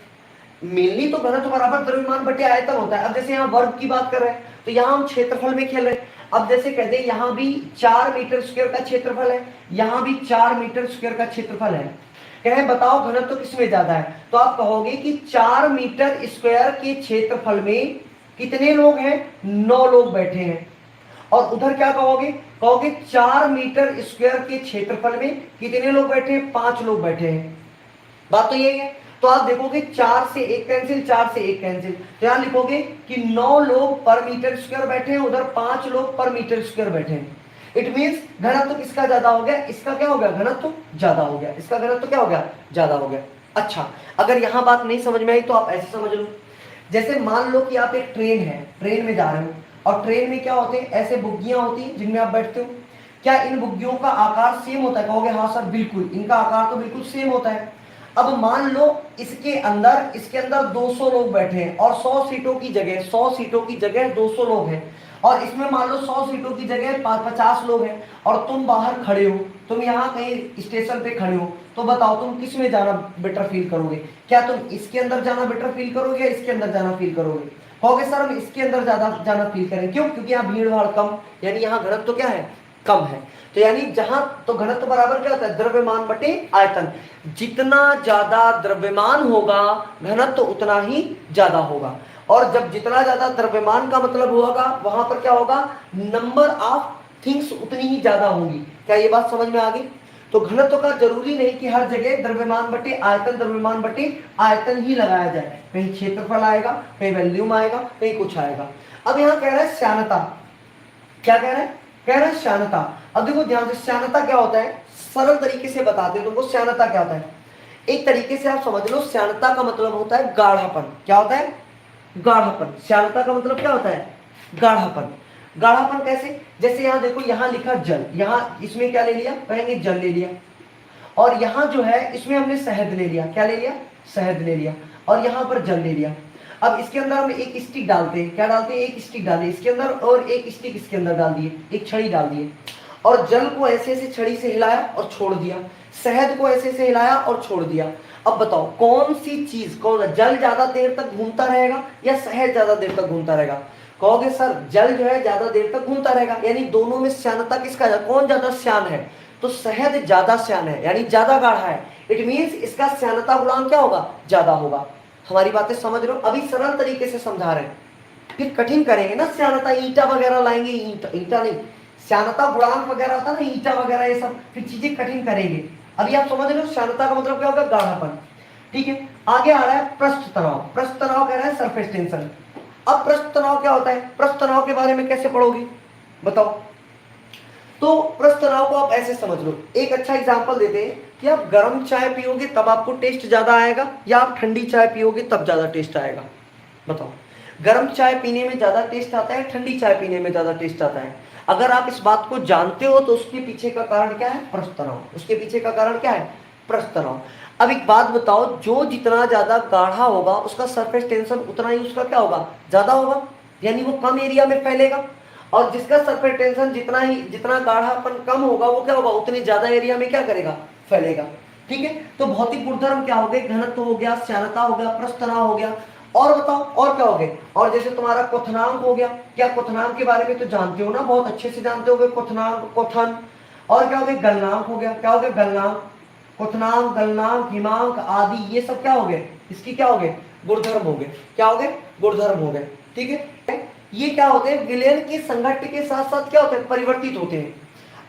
S1: मेनली तो घनत्व बराबर द्रव्यमान बटे आयतन होता है। अब जैसे यहाँ वर्ग की बात कर रहे हैं तो यहाँ हम क्षेत्रफल में खेल रहे हैं। अब जैसे कहते हैं यहाँ भी 4 मीटर स्क्वायर का क्षेत्रफल है, यहाँ भी 4 मीटर स्क्वायर का क्षेत्रफल है, कहें बताओ घनत्व किसमें ज्यादा है, तो आप कहोगे कि 4 मीटर स्क्वायर के क्षेत्रफल में कितने लोग हैं, 9 लोग बैठे हैं। और उधर क्या कहोगे, कहोगे 4 मीटर स्क्वायर के क्षेत्रफल में कितने लोग बैठे हैं, 5 लोग बैठे हैं। बात तो यही है। तो आप देखोगे 4 से 1 कैंसिल, 4 से 1 कैंसिल, तो यहां लिखोगे कि 9 लोग पर मीटर स्क्वायर बैठे हैं, उधर 5 लोग पर मीटर स्क्वायर बैठे हैं। इट मींस घनत्व किसका ज्यादा हो गया, इसका क्या हो गया, घनत्व ज्यादा हो गया, इसका घनत्व क्या हो गया, ज्यादा हो गया। अच्छा, अगर यहां बात नहीं समझ में आई तो आप ऐसे समझ लो, जैसे मान लो कि आप एक ट्रेन है, ट्रेन में जा रहे हो, और ट्रेन में क्या होते हैं, ऐसे बुग्गियां होती हैं जिनमें आप बैठते हो। क्या इन बुग्गियों का आकार सेम होता है, कहोगे हाँ सर बिल्कुल, इनका आकार तो बिल्कुल सेम होता है। अब मान लो इसके अंदर 200 लोग बैठे हैं और 100 सीटों की जगह 200 लोग हैं, और इसमें मान लो 100 सीटों की जगह 50 लोग हैं, और तुम बाहर खड़े हो, तुम यहाँ कहीं स्टेशन पे खड़े हो, तो बताओ तुम किस में जाना बेटर फील करोगे, क्या तुम इसके अंदर जाना बेटर फील करोगे या इसके अंदर जाना फील करोगे, कहोगे सर हम इसके अंदर ज्यादा जाना फील करें, क्यों, क्योंकि यहाँ भीड़ भाड़ कम, यानी यहाँ घनत्व तो क्या है, कम है। तो यानी जहां तो घनत्व बराबर क्या होता है, द्रव्यमान बटे आयतन, जितना ज्यादा द्रव्यमान होगा घनत्व उतना ही ज्यादा होगा, और जब जितना ज्यादा द्रव्यमान का मतलब होगा वहां पर क्या होगा, नंबर ऑफ थिंग्स उतनी ही ज्यादा होंगी। क्या ये बात समझ में आ गई। तो घनत्व का जरूरी नहीं कि हर जगह द्रव्यमान बटे आयतन ही लगाया जाए, कहीं क्षेत्रफल आएगा, कहीं वॉल्यूम आएगा, कहीं कुछ आएगा। अब यहाँ कह रहा है श्यानता, क्या कह रहा है, कह रहा है श्यानता। अब देखो ध्यान से, श्यानता क्या होता है, सरल तरीके से बताते हैं तुमको श्यानता क्या होता है। एक तरीके से आप समझ लो, श्यानता का मतलब होता है गाढ़ापन। क्या होता है, गाढ़ापन। श्यानता का मतलब क्या होता है, गाढ़ापन। गाढ़ापन कैसे, जैसे यहाँ देखो, यहाँ लिखा जल, यहाँ इसमें क्या ले लिया, कहेंगे जल ले लिया, और यहाँ जो है इसमें हमने शहद ले लिया, क्या ले लिया, शहद ले लिया, और यहाँ पर जल ले लिया। अब इसके अंदर हम एक स्टिक डालते हैं, क्या डालते हैं, एक स्टिक डाले इसके अंदर, और एक स्टिक इसके अंदर डाल दिए, एक छड़ी डाल दिए, और जल को ऐसे ऐसे छड़ी से हिलाया और छोड़ दिया, शहद को ऐसे ऐसे हिलाया और छोड़ दिया। अब बताओ कौन सी चीज, कौन, जल ज्यादा देर तक घूमता रहेगा या शहद ज्यादा देर तक घूमता रहेगा? कहोगे सर जल जो है ज्यादा देर तक घूमता रहेगा, यानी दोनों में श्यानता किसका, कौन ज्यादा श्यान है? तो शहद ज्यादा श्यान है, यानी ज्यादा गाढ़ा है। इट मीन्स इसका श्यानता गुणांक क्या होगा, ज्यादा होगा। हमारी बातें समझ रहे हो? अभी सरल तरीके से समझा रहे हैं, फिर कठिन करेंगे ना, श्यानता ईंटा वगैरह लाएंगे, ईंटा नहीं, श्यानता गुणांक वगैरह होता है ना, ईंटा वगैरह ये सब, फिर चीजें कठिन करेंगे। अभी आप समझ रहे हो श्यानता का मतलब क्या होगा, गाढ़ापन। ठीक है, आगे आ रहा है पृष्ठ तनाव। पृष्ठ तनाव कह रहा है सरफेस टेंशन। अब पृष्ठ तनाव क्या होता है, पृष्ठ तनाव के बारे में कैसे पढ़ोगे बताओ? तो पृष्ठ तनाव को आप ऐसे समझ लो, एक अच्छा एग्जांपल देते हैं कि आप गर्म चाय पियोगे तब आपको टेस्ट ज्यादा आएगा, या आप ठंडी चाय पियोगे तब ज्यादा टेस्ट आएगा? बताओ, गर्म चाय पीने में ज्यादा टेस्ट आता है, ठंडी चाय पीने में ज्यादा टेस्ट आता है? अगर आप इस बात को जानते हो तो उसके पीछे का कारण क्या है, पृष्ठ तनाव। उसके पीछे का कारण क्या है, पृष्ठ तनाव। अब एक बात बताओ, जो जितना ज्यादा गाढ़ा होगा उसका सरफेस टेंशन उतना ही उसका क्या होगा, ज्यादा होगा, यानी वो कम एरिया में फैलेगा। और जिसका सरफेस टेंशन जितना गाढ़ापन कम होगा वो क्या होगा, उतनी ज्यादा एरिया में क्या करेगा, फैलेगा। ठीक है, तो भौतिक गुणधर्म क्या हो गए, घनत्व हो गया, श्यानता हो गया, पृष्ठ तनाव हो गया, और बताओ और क्या हो गए? और जैसे तुम्हारा क्वथनांक हो गया, क्या क्वथनांक के बारे में तो जानते हो ना, बहुत अच्छे से जानते होगे क्वथनांक, क्वथन। और क्या हो गया, गलनांक हो गया, क्या हो गया, गलनांक, क्वथनांक, गलनांक, हिमांक आदि, ये सब क्या हो गए, इसकी क्या हो गए, गुणधर्म हो गए, क्या हो गए, गुणधर्म हो गए। ठीक है, ये क्या होते हैं, विलयन के संघट्ट के साथ साथ क्या होते हैं, परिवर्तित होते हैं।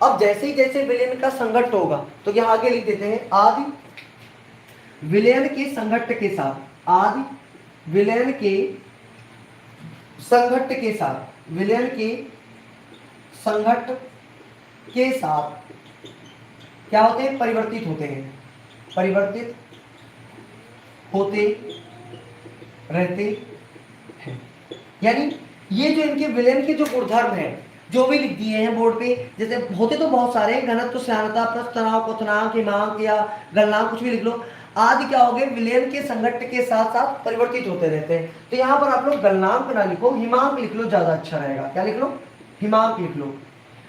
S1: अब जैसे ही जैसे विलयन का संघट्ट होगा, तो यहाँ आगे लिख देते हैं, आदि विलयन के संघट्ट के साथ, आदि विलयन के संघट्ट के साथ, विलयन के संघट्ट के साथ क्या होते हैं, परिवर्तित होते हैं, परिवर्तित होते रहते हैं। यानी ये जो इनके विलयन के जो गुणधर्म है, जो भी लिख दिए हैं बोर्ड पे, जैसे होते तो बहुत सारे हैं, घनत्व, श्यानता, पृष्ठ तनाव, क्वथनांक, हिमांक या गलनांक, कुछ भी लिख लो। आदि क्या हो गए, विलयन के संघट्ट के साथ साथ परिवर्तित होते रहते हैं। तो यहाँ पर आप लोग गलनांक ना लिखो, हिमांक लिख लो, ज्यादा अच्छा रहेगा। क्या लिख लो, हिमांक लिख लो।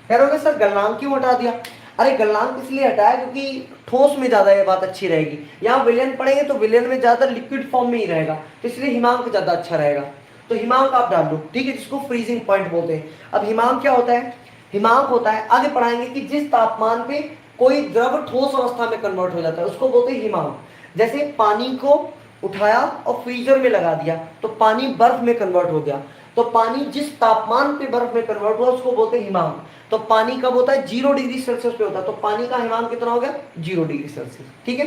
S1: कह रहे होगे सर गलनांक क्यों हटा दिया? अरे गलनांक इसलिए हटाया क्योंकि ठोस में ज्यादा ये बात अच्छी रहेगी। यहाँ विलयन पढ़ेंगे तो विलयन में ज्यादा लिक्विड फॉर्म में ही रहेगा, तो इसलिए हिमांक ज्यादा अच्छा रहेगा। तो हिमांक आप डाल लो, ठीक है, जिसको फ्रीजिंग पॉइंट बोलते हैं। अब हिमांक क्या होता है, हिमांक होता है, आगे पढ़ाएंगे कि जिस तापमान पे कोई द्रव ठोस अवस्था में कन्वर्ट हो जाता है उसको बोलते हैं हिमांक। जैसे पानी को उठाया और फ्रीजर में लगा दिया तो पानी बर्फ में कन्वर्ट हो गया, तो पानी जिस तापमान पे बर्फ में कन्वर्ट हुआ उसको बोलते हैं हिमांक। तो पानी कब होता है, 0 डिग्री सेल्सियस पे होता है, तो पानी का हिमांक कितना हो गया, 0 डिग्री सेल्सियस। ठीक है,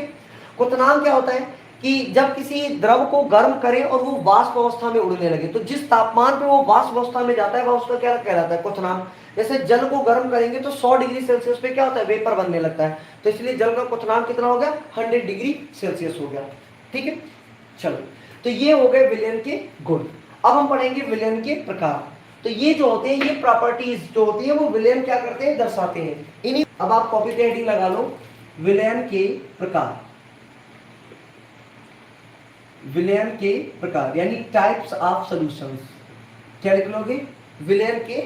S1: क्वथनांक क्या होता है कि जब किसी द्रव को गर्म करें और वो वाष्प अवस्था में उड़ने लगे, तो जिस तापमान पे वो वाष्प अवस्था में जाता है वह उसका क्या कहलाता है, क्वथनांक। जैसे जल को गर्म करेंगे तो 100 डिग्री सेल्सियस पे क्या होता है, वेपर बनने लगता है, तो इसलिए जल का क्वथनांक कितना हो गया, 100 डिग्री सेल्सियस हो गया। ठीक है, चलो, तो ये हो गए विलयन के गुण। अब हम पढ़ेंगे विलयन के प्रकार। तो ये जो होते हैं, ये प्रॉपर्टीज जो होती है वो विलयन क्या करते हैं, दर्शाते हैं। इन्हीं, अब आप कॉपी पे हेडिंग लगा लो, विलयन के प्रकार, विलयन के प्रकार यानी टाइप्स ऑफ सॉल्यूशंस। क्या लिख लोगे, विलयन के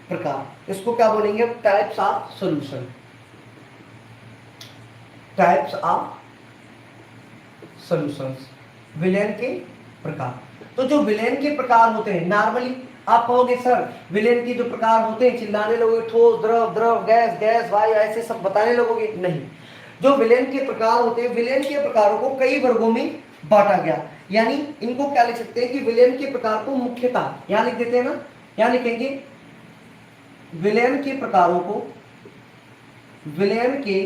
S1: प्रकार, इसको क्या बोलेंगे, types of solution, types of solutions, विलयन के प्रकार। तो जो विलयन के प्रकार होते हैं, नॉर्मली आप कहोगे सर विलयन के जो प्रकार होते हैं, चिल्लाने लगोगे, ठोस, द्रव, द्रव, गैस, गैस, वायु, ऐसे सब बताने लगोगे, नहीं। जो विलयन के प्रकार होते हैं, विलयन के प्रकारों को कई वर्गों में बांटा गया, यानी इनको क्या लिख सकते हैं कि विलयन के प्रकार को मुख्यतः, यहां लिख देते हैं ना, यहां लिखेंगे विलयन के प्रकारों को, विलयन के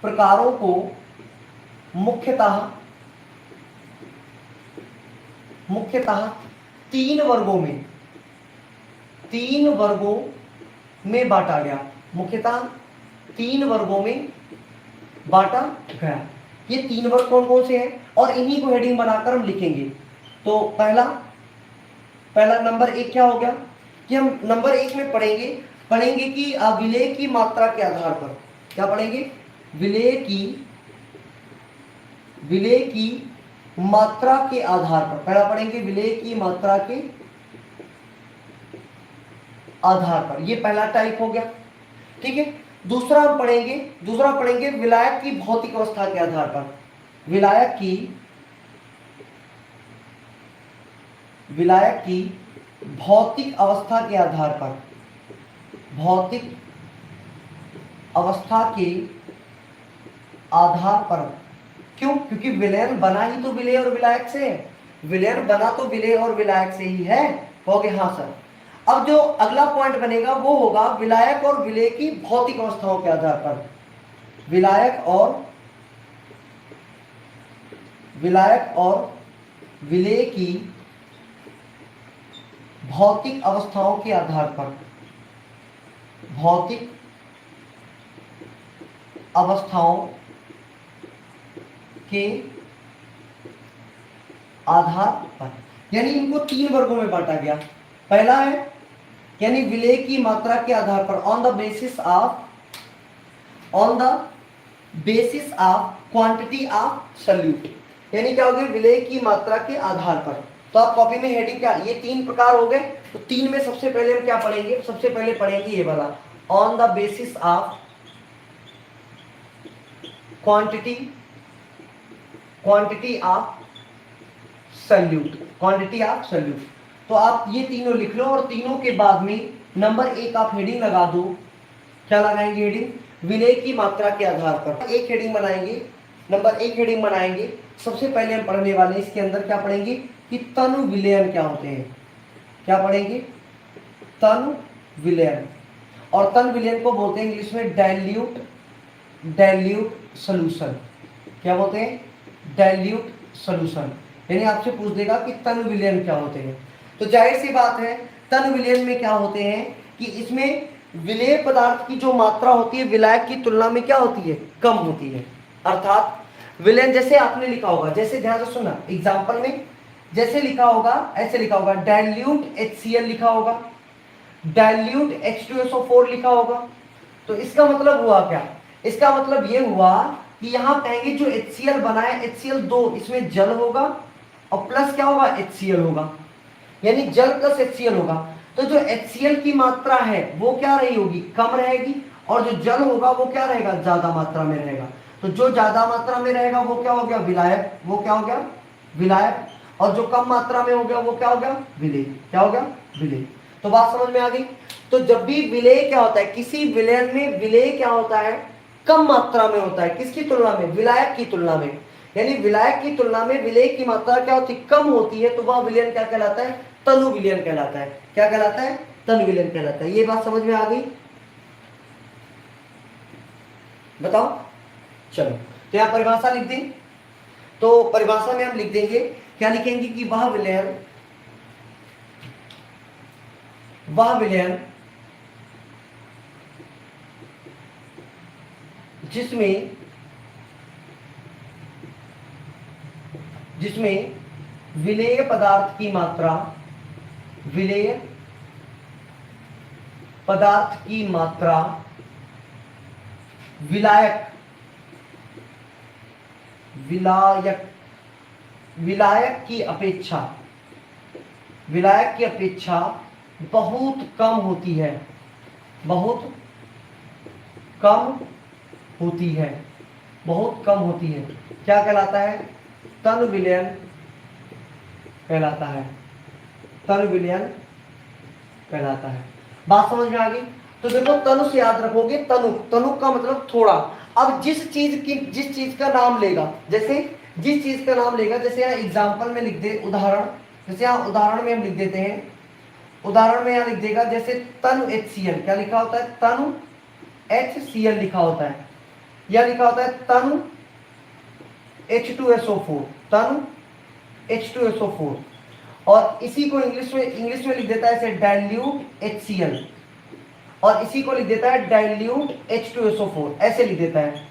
S1: प्रकारों को मुख्यतः 3 वर्गों में, 3 वर्गों में बांटा गया, मुख्यतः 3 वर्गों में बांटा गया। ये 3 वर्ग कौन कौन से हैं और इन्हीं को हेडिंग बनाकर हम लिखेंगे। तो पहला नंबर 1 क्या हो गया, कि हम नंबर 1 में पढ़ेंगे कि विलेय की मात्रा के आधार पर, क्या पढ़ेंगे, विलेय की मात्रा के आधार पर, पहला पढ़ेंगे विलेय की मात्रा के आधार पर, ये पहला टाइप हो गया, ठीक है। दूसरा पढ़ेंगे विलायक की भौतिक अवस्था के आधार पर, विलायक की भौतिक अवस्था के आधार पर, भौतिक अवस्था के आधार पर, क्यों, क्योंकि विलयन बना ही तो विलेय और विलायक से है, विलयन बना तो विलेय और विलायक से ही है, हो गया, हाँ सर। अब जो अगला पॉइंट बनेगा वो होगा विलायक और विलेय की भौतिक अवस्थाओं के आधार पर, विलायक और विलेय की भौतिक अवस्थाओं के आधार पर, भौतिक अवस्थाओं के आधार पर, यानी इनको 3 वर्गों में बांटा गया। पहला है यानी विलेय की मात्रा के आधार पर, on the basis of quantity of solute, यानी क्या हो गया, विलेय की मात्रा के आधार पर। तो आप कॉपी में हेडिंग क्या, ये 3 प्रकार हो गए। तो 3 में सबसे पहले हम क्या पढ़ेंगे, सबसे पहले पढ़ेंगे ये वाला, on the basis of quantity of solute. तो आप ये तीनों लिख लो और तीनों के बाद में नंबर 1 आप हेडिंग लगा दो, क्या लगाएंगे हेडिंग, विलेय की मात्रा के आधार पर। एक हेडिंग बनाएंगे, नंबर 1 हेडिंग बनाएंगे। सबसे पहले हम पढ़ने वाले इसके अंदर क्या पढ़ेंगे कि तनु विलयन क्या होते हैं, क्या पढ़ेंगे, तनु विलयन। और तनु विलयन को बोलते हैं इंग्लिश में डाइल्यूट सॉल्यूशन, क्या बोलते हैं, डाइल्यूट सॉल्यूशन। यानी आपसे पूछ देगा कि तनु विलयन क्या होते हैं, तो जाहिर सी बात है तनु विलयन में क्या होते हैं कि इसमें विलेय पदार्थ की जो मात्रा होती है विलायक की तुलना में क्या होती है, कम होती है। अर्थात विलयन जैसे आपने लिखा होगा, जैसे ध्यान से सुनना, एग्जांपल में जैसे लिखा होगा ऐसे लिखा होगा, डाइल्यूट HCl लिखा होगा, डाइल्यूट H2SO4 लिखा होगा। तो इसका मतलब हुआ क्या, इसका मतलब ये हुआ कि यहां कहेंगे जो HCl बना है HCl2, इसमें जल होगा और प्लस क्या होगा, HCl होगा, यानी जल प्लस HCl होगा। तो जो HCl की मात्रा है वो क्या रही होगी, कम रहेगी, और जो जल होगा वो क्या रहेगा, ज्यादा मात्रा में रहेगा। तो जो ज्यादा मात्रा में रहेगा वो क्या हो गया, विलायक, वो क्या हो गया, विलायक, और जो कम मात्रा में हो गया वो क्या हो गया, विलेय, क्या हो गया, विलेय। तो बात समझ में आ गई। तो जब भी विलेय क्या होता है, किसी विलयन में विलेय क्या होता है, कम मात्रा में होता है, किसकी तुलना में, विलायक की तुलना में। यानी विलायक की तुलना में विलेय की मात्रा क्या होती है, कम होती है, तो वह विलयन क्या कहलाता है, तनु विलयन कहलाता है। क्या कहलाता है, तनु विलयन कहलाता है। ये बात समझ में आ गई, बताओ। चलो तो यहां परिभाषा लिख दें। तो परिभाषा में हम लिख देंगे, क्या लिखेंगे कि वह विलयन जिसमें विलेय पदार्थ की मात्रा विलायक की अपेक्षा बहुत कम होती है, बहुत कम होती है, क्या कहलाता है, तनु विलयन कहलाता है, तनु विलयन कहलाता है। बात समझ में आ गई। तो देखो तनु से याद रखोगे, तनु का मतलब थोड़ा। अब जिस चीज का नाम लेगा, जैसे जिस चीज का नाम लेगा, जैसे यहाँ एग्जाम्पल में लिख दे, उदाहरण, जैसे यहाँ उदाहरण में हम लिख देते हैं, उदाहरण में यहाँ लिख देगा, जैसे तनु HCl, क्या लिखा होता है, तनु HCl लिखा होता है, या लिखा होता है तनु H2SO4, तनु H2SO4, और इसी को इंग्लिश में लिख देता है ऐसे डाइल्यूट HCl, और इसी को लिख देता है डाइल्यूट H2SO4, ऐसे लिख देता है,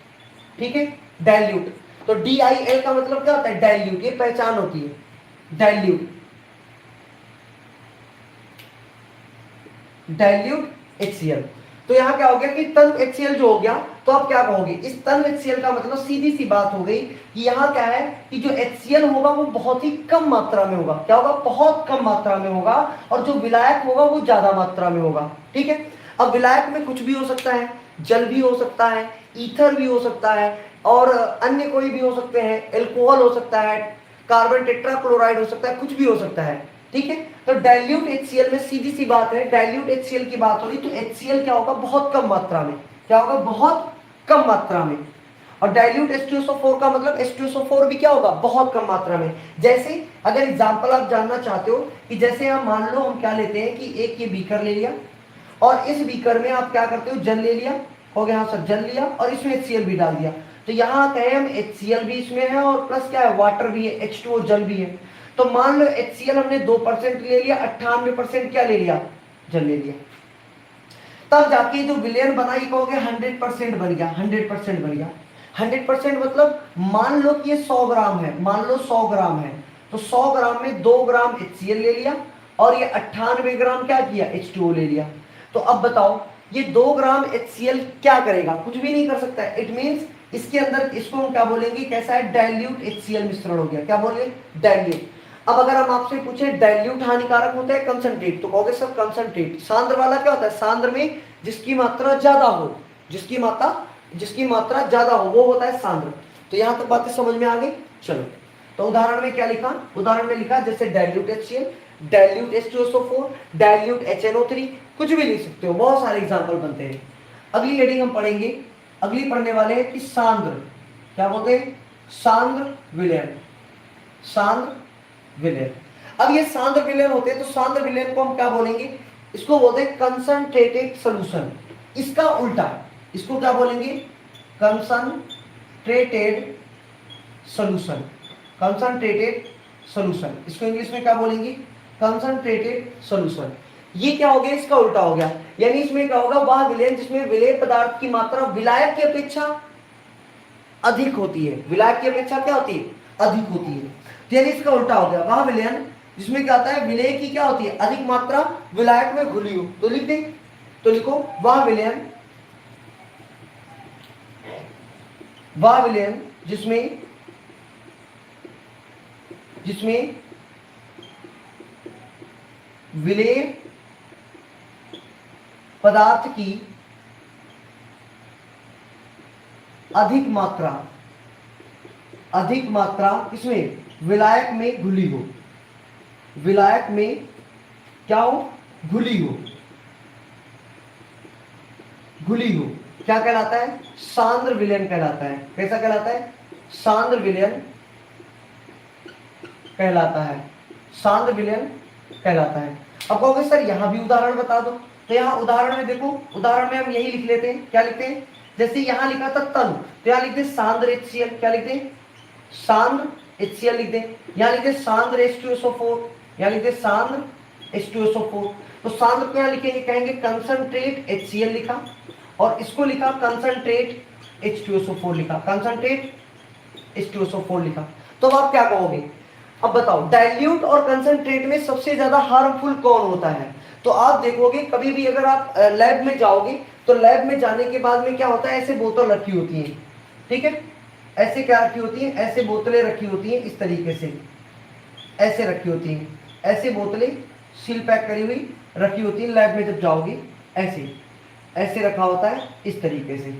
S1: ठीक है, डाइल्यूट। तो DIL का मतलब क्या होता है, डाइल्यूट, ये पहचान होती है, डाइल्यूट। Dilute HCl। तो यहाँ क्या हो गया कि तन HCl जो हो गया, तो आप क्या कहोगे, इस तन HCl का मतलब सीधी सी बात हो गई कि यहाँ क्या है कि जो HCl होगा वो बहुत ही कम मात्रा में होगा। क्या होगा, बहुत कम मात्रा में होगा, और जो विलायक होगा वो ज्यादा मात्रा में होगा। ठीक है, अब विलायक में कुछ भी हो सकता है, जल भी हो सकता है, ईथर भी हो सकता है, और अन्य कोई भी हो सकते हैं, एल्कोहल हो सकता है, कार्बन टेट्राक्लोराइड हो सकता है, कुछ भी हो सकता है। ठीक है, तो डाइल्यूट HCl में सीधी सी बात है, डाइल्यूट HCl की बात हो रही तो HCl क्या होगा, बहुत कम मात्रा में। क्या होगा, बहुत कम मात्रा में। और डाइल्यूट H2SO4 का मतलब H2SO4 भी क्या होगा, बहुत कम मात्रा में। जैसे अगर एग्जांपल आप जानना चाहते हो कि जैसे हम मान लो हम क्या लेते हैं कि एक ये बीकर ले लिया, और इस बीकर में आप क्या करते हो, जल ले लिया, हो गया, हाँ सर, जल लिया, और इसमें HCl भी डाल दिया। तो यहाँ कहें हम HCl भी इसमें है और प्लस क्या है, वाटर भी है, H2O जल भी है। तो मान लो HCl हमने 2% ले लिया, 98% क्या ले लिया, जल ले लिया। तब जाके जो विलयन बना ये कहोगे 100% बन गया, 100% बन गया। 100% मतलब मान लो कि ये 100 ग्राम है, मान लो 100 ग्राम है, तो 100 ग्राम में 2 ग्राम HCl ले लिया, और ये 98 ग्राम क्या किया, H2O ले लिया। तो अब बताओ ये 2 ग्राम HCl क्या करेगा, कुछ भी नहीं कर सकता है। इट मीन्स इसके अंदर इसको हम क्या बोलेंगे, कैसा है, डाइल्यूट HCl मिश्रण हो गया। क्या बोलेंगे, डाइल्यूट। अब अगर हम आपसे पूछे डाइल्यूट हानिकारक होता है कंसंट्रेट, तो कहोगे सब कंसंट्रेट। सांद्र वाला क्या होता है, सांद्र में जिसकी मात्रा ज्यादा हो, जिसकी मात्रा ज्यादा हो वो होता है सांद्र। तो यहां तक बातें समझ में आ गई। चलो, तो उदाहरण में क्या लिखा, उदाहरण में लिखा जैसे dilute HCl, dilute H2SO4, dilute HNO3, कुछ भी लिख सकते हो, बहुत सारे एग्जांपल बनते हैं। अगली हेडिंग हम पढ़ेंगे, अगली पढ़ने वाले हैं कि सांद्र, क्या बोलते हैं, सांद्र विलयन, सांद्र विलयन। अब ये सांद्र विलयन होते हैं, तो सांद्र विलयन को हम क्या बोलेंगे, इसको बोलते हैं कंसंट्रेटेड सॉल्यूशन। इसका उल्टा, इसको क्या बोलेंगे, कंसंट्रेटेड सॉल्यूशन, कंसंट्रेटेड सॉल्यूशन। इसको इंग्लिश में क्या बोलेंगे, कंसंट्रेटेड सॉल्यूशन। ये क्या हो गया, इसका उल्टा हो गया। यानी इसमें क्या होगा, वह विलयन जिसमें विलेय पदार्थ की मात्रा विलायक की अपेक्षा अधिक होती है, विलायक की अपेक्षा क्या होती है, अधिक होती है। यानी इसका उल्टा हो गया, वह विलयन जिसमें क्या होता है, विलेय की क्या होती है, अधिक मात्रा विलायक में घुली हो। तो लिख दे, तो लिखो वह विलयन, वह विलयन जिसमें विलेय पदार्थ की अधिक मात्रा किसमें, विलायक में घुली हो, विलायक में क्या हो, घुली हो, क्या कहलाता है, सांद्र विलयन कहलाता है। कैसा कहलाता है, सांद्र विलयन कहलाता है, सांद्र विलयन कहलाता है। अब कहोगे सर यहां भी उदाहरण बता दो, तो यहाँ उदाहरण में देखो, उदाहरण में हम यही लिख लेते हैं, क्या लिखते हैं, जैसे यहां लिखा था तन, तो यहाँ लिखते सांद्र HCl, क्या लिखते हैं, सांद्र HCl लिख दें। यहाँ लिखते सांद्र H2SO4, यहाँ लिखते सांद्र H2SO4। तो सांद्र को यहाँ लिखेंगे, कहेंगे कंसंट्रेट HCl लिखा, और इसको लिखा कंसंट्रेट H2SO4 लिखा, कंसंट्रेट H2SO4 लिखा। तो अब आप क्या कहोगे, अब बताओ डाइल्यूट और कंसंट्रेट में सबसे ज्यादा हार्मफुल कौन होता है। तो आप देखोगे कभी भी अगर आप लैब में जाओगे, तो लैब में जाने के बाद में क्या होता है, ऐसे बोतल रखी होती है, ठीक है, ऐसे क्या रखी होती है, ऐसे बोतलें रखी होती हैं, इस तरीके से ऐसे रखी होती हैं, ऐसे बोतलें सील पैक करी हुई रखी होती है। लैब में जब जाओगे ऐसे रखा होता है, इस तरीके से,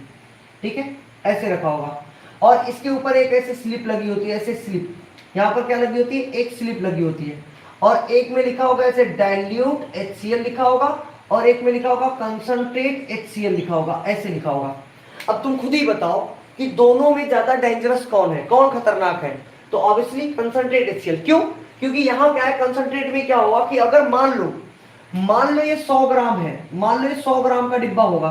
S1: ठीक है, ऐसे रखा होगा, और इसके ऊपर एक ऐसे स्लिप लगी होती है, ऐसे स्लिप, यहाँ पर क्या लगी होती है, एक स्लिप लगी होती है, और एक में लिखा होगा ऐसे डाइल्यूट HCl लिखा होगा, और एक में लिखा होगा कंसंट्रेट HCl लिखा होगा, ऐसे लिखा होगा। अब तुम खुद ही बताओ कि दोनों में ज्यादा डेंजरस कौन है, कौन खतरनाक है। तो ऑब्वियसली कंसंट्रेट HCl। क्यों, क्योंकि यहाँ क्या है, कंसंट्रेट में क्या होगा कि अगर मान लो ये 100 ग्राम है, मान लो ये 100 ग्राम का डिब्बा होगा,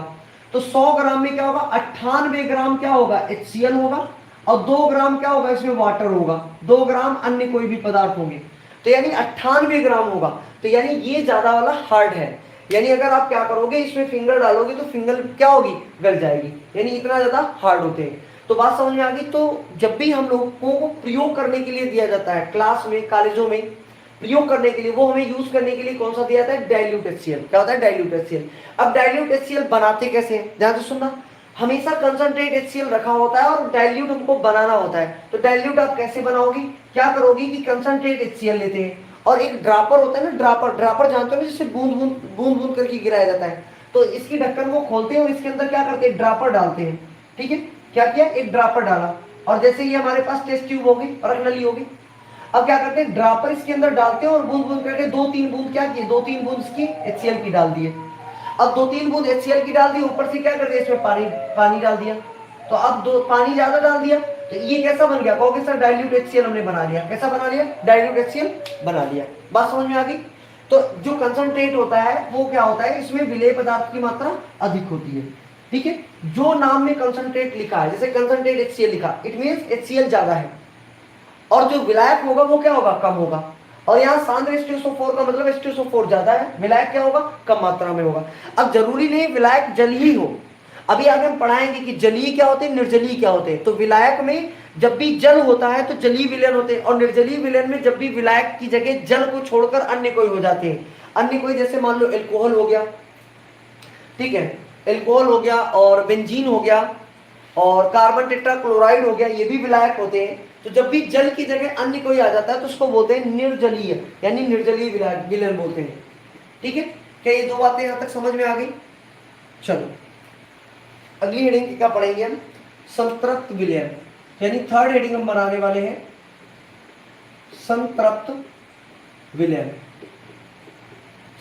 S1: तो 100 ग्राम में क्या होगा, 98 ग्राम क्या होगा, HCl होगा, और 2 ग्राम क्या होगा, इसमें वाटर होगा, 2 ग्राम अन्य कोई भी पदार्थ होंगे, तो यानी 98 ग्राम होगा। तो यानी ये ज्यादा वाला हार्ड है, यानी अगर आप क्या करोगे, इसमें फिंगर डालोगे तो फिंगर क्या होगी, गल जाएगी, यानी इतना ज्यादा हार्ड होते हैं। तो बात समझ में आ गई। तो जब भी हम लोगों को प्रयोग करने के लिए दिया जाता है क्लास में, कॉलेजों में प्रयोग करने के लिए, वो हमें यूज करने के लिए कौन सा दिया जाता है, डाइल्यूट HCl। क्या होता है, डाइल्यूट HCl। अब डाइल्यूट HCl बनाते कैसे हैं, ध्यान से सुनना। हमेशा कंसंट्रेट HCl रखा होता है और डाइल्यूट हमको बनाना होता है। तो डाइल्यूट आप कैसे बनाओगी, क्या करोगी कि कंसंट्रेट HCl लेते हैं और एक ड्रापर होता है ना, ड्रापर, ड्रापर जानते हो ना, जिससे बूंद बूंद बूंद बूंद करके गिराया जाता है। तो इसकी ढक्कन को खोलते हैं और इसके अंदर क्या करते हैं, ड्रापर डालते हैं। ठीक है, क्या किया, एक ड्रापर डाला और जैसे ये हमारे पास टेस्ट ट्यूब होगी और एक नली होगी। अब क्या करते हैं, ड्रापर इसके अंदर डालते हैं और बूंद बूंद करके 2-3 बूंद क्या किए, 2-3 बूंद इसकी HCl की डाल दिए। अब 2-3 बूंद HCl की डाल दी, ऊपर से क्या कर दिया, इसमें पानी पानी डाल दिया। तो अब दो पानी ज्यादा डाल दिया तो ये कैसा बन गया, कहोगे सर डाइल्यूट HCl हमने बना लिया। कैसा बना लिया, डाइल्यूट HCl बना लिया। बात समझ में आ गई। तो जो कंसंट्रेट होता है वो क्या होता है, इसमें विलेय पदार्थ की मात्रा अधिक होती है। ठीक है, जो नाम में कंसंट्रेट लिखा है, जैसे कंसंट्रेट HCl लिखा, इट मींस HCl ज्यादा है और जो विलायक होगा वो क्या होगा, कम होगा। और यहाँ सांद्र H2SO4 का मतलब H2SO4 ज्यादा है, विलायक क्या होगा, कम मात्रा में होगा। अब जरूरी नहीं विलायक जल ही हो, अभी आगे हम पढ़ाएंगे कि जलीय क्या होते हैं, निर्जलीय क्या होते हैं। तो विलायक में जब भी जल होता है तो जलीय विलयन होते हैं, और निर्जलीय विलयन में जब भी विलायक की जगह जल को छोड़कर अन्य कोई हो जाते हैं। अन्य कोई जैसे मान लो एल्कोहल हो गया, ठीक है, एल्कोहल हो गया और बेंजीन हो गया और कार्बन टेट्राक्लोराइड हो गया, ये भी विलायक होते हैं। तो जब भी जल की जगह अन्य कोई आ जाता है तो उसको बोलते हैं निर्जलीय, यानी निर्जलीय विलयन बोलते हैं। ठीक है, क्या ये दो बातें यहां तक समझ में आ गई। चलो अगली हेडिंग क्या पढ़ेंगे हम, संतृप्त विलयन, यानी थर्ड हेडिंग हम बनाने वाले हैं संतृप्त विलयन।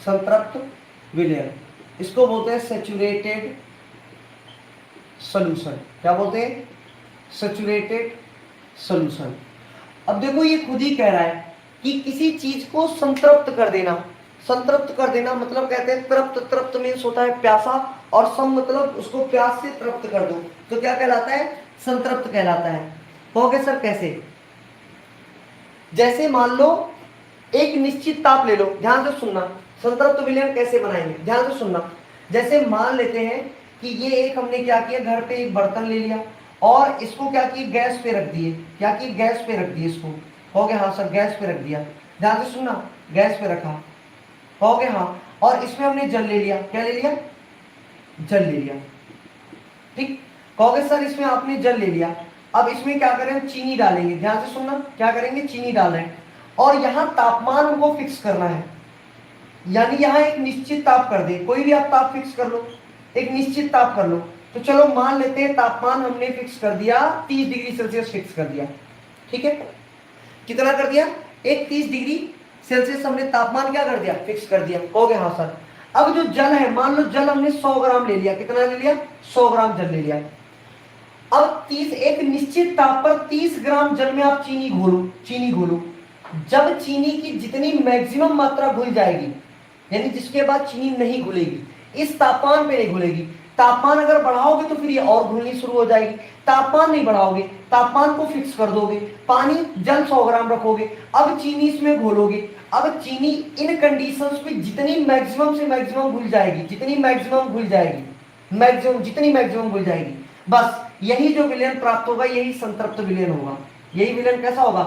S1: संतृप्त विलयन इसको बोलते हैं सैचुरेटेड सॉल्यूशन। क्या बोलते हैं, सैचुरेटेड सॉल्यूशन। अब देखो ये खुद ही कह रहा है कि किसी चीज को संतृप्त कर देना। संतृप्त कर देना मतलब कहते हैं तृप्त, तृप्त मीन्स होता है प्यासा, और सम मतलब उसको प्यास से तृप्त कर दो, तो क्या कहलाता है, संतृप्त कहलाता है। कहोगे सर कैसे, जैसे मान लो एक निश्चित ताप ले लो, ध्यान से सुनना, संतृप्त विलयन कैसे बनाएंगे, ध्यान से सुनना। जैसे मान लेते हैं कि ये एक हमने क्या किया, घर पे एक बर्तन ले लिया और इसको क्या किया, गैस पे रख दिए। क्या किया, गैस पे रख दिए इसको। हो गया, हाँ सर गैस पे रख दिया, ध्यान से सुनना, गैस पे रखा, हो गया हाँ। और इसमें हमने जल ले लिया, क्या ले लिया, जल ले लिया। ठीक, कहोगे सर इसमें आपने जल ले लिया, अब इसमें क्या करें, चीनी डालेंगे। ध्यान से सुनना, क्या करेंगे, चीनी डाल रहे हैं और यहाँ तापमान हमको फिक्स करना है, यानी यहाँ एक निश्चित ताप कर दे, कोई भी आप ताप फिक्स कर लो, एक निश्चित ताप कर लो। तो चलो मान लेते हैं तापमान हमने फिक्स कर दिया 30 डिग्री सेल्सियस फिक्स कर दिया। ठीक है, कितना कर दिया, एक 30 डिग्री सेल्सियस हमने तापमान क्या कर दिया, फिक्स कर दिया। हो गया हाँ सर। अब जो जल है, मान लो जल हमने 100 ग्राम ले लिया, कितना ले लिया, 100 ग्राम जल ले लिया। अब 30 एक निश्चित ताप पर 30 ग्राम जल में आप चीनी घोलो, चीनी घोलो। जब चीनी की जितनी मैक्सिमम मात्रा घुल जाएगी, यानी जिसके बाद चीनी नहीं घुलेगी, इस तापमान पे नहीं घुलेगी। तापमान अगर बढ़ाओगे तो फिर ये और घुलनी शुरू हो जाएगी। तापमान नहीं बढ़ाओगे, तापमान को फिक्स कर दोगे, पानी जल 100 ग्राम रखोगे, अब चीनी इसमें घोलोगे। अब चीनी इन कंडीशंस पे जितनी मैक्सिमम से मैक्सिमम घुल जाएगी, जितनी मैक्सिमम घुल जाएगी, मैक्सिमम जितनी मैक्सिमम घुल जाएगी, बस यही जो विलयन प्राप्त होगा यही संतृप्त विलयन होगा। यही विलयन कैसा होगा,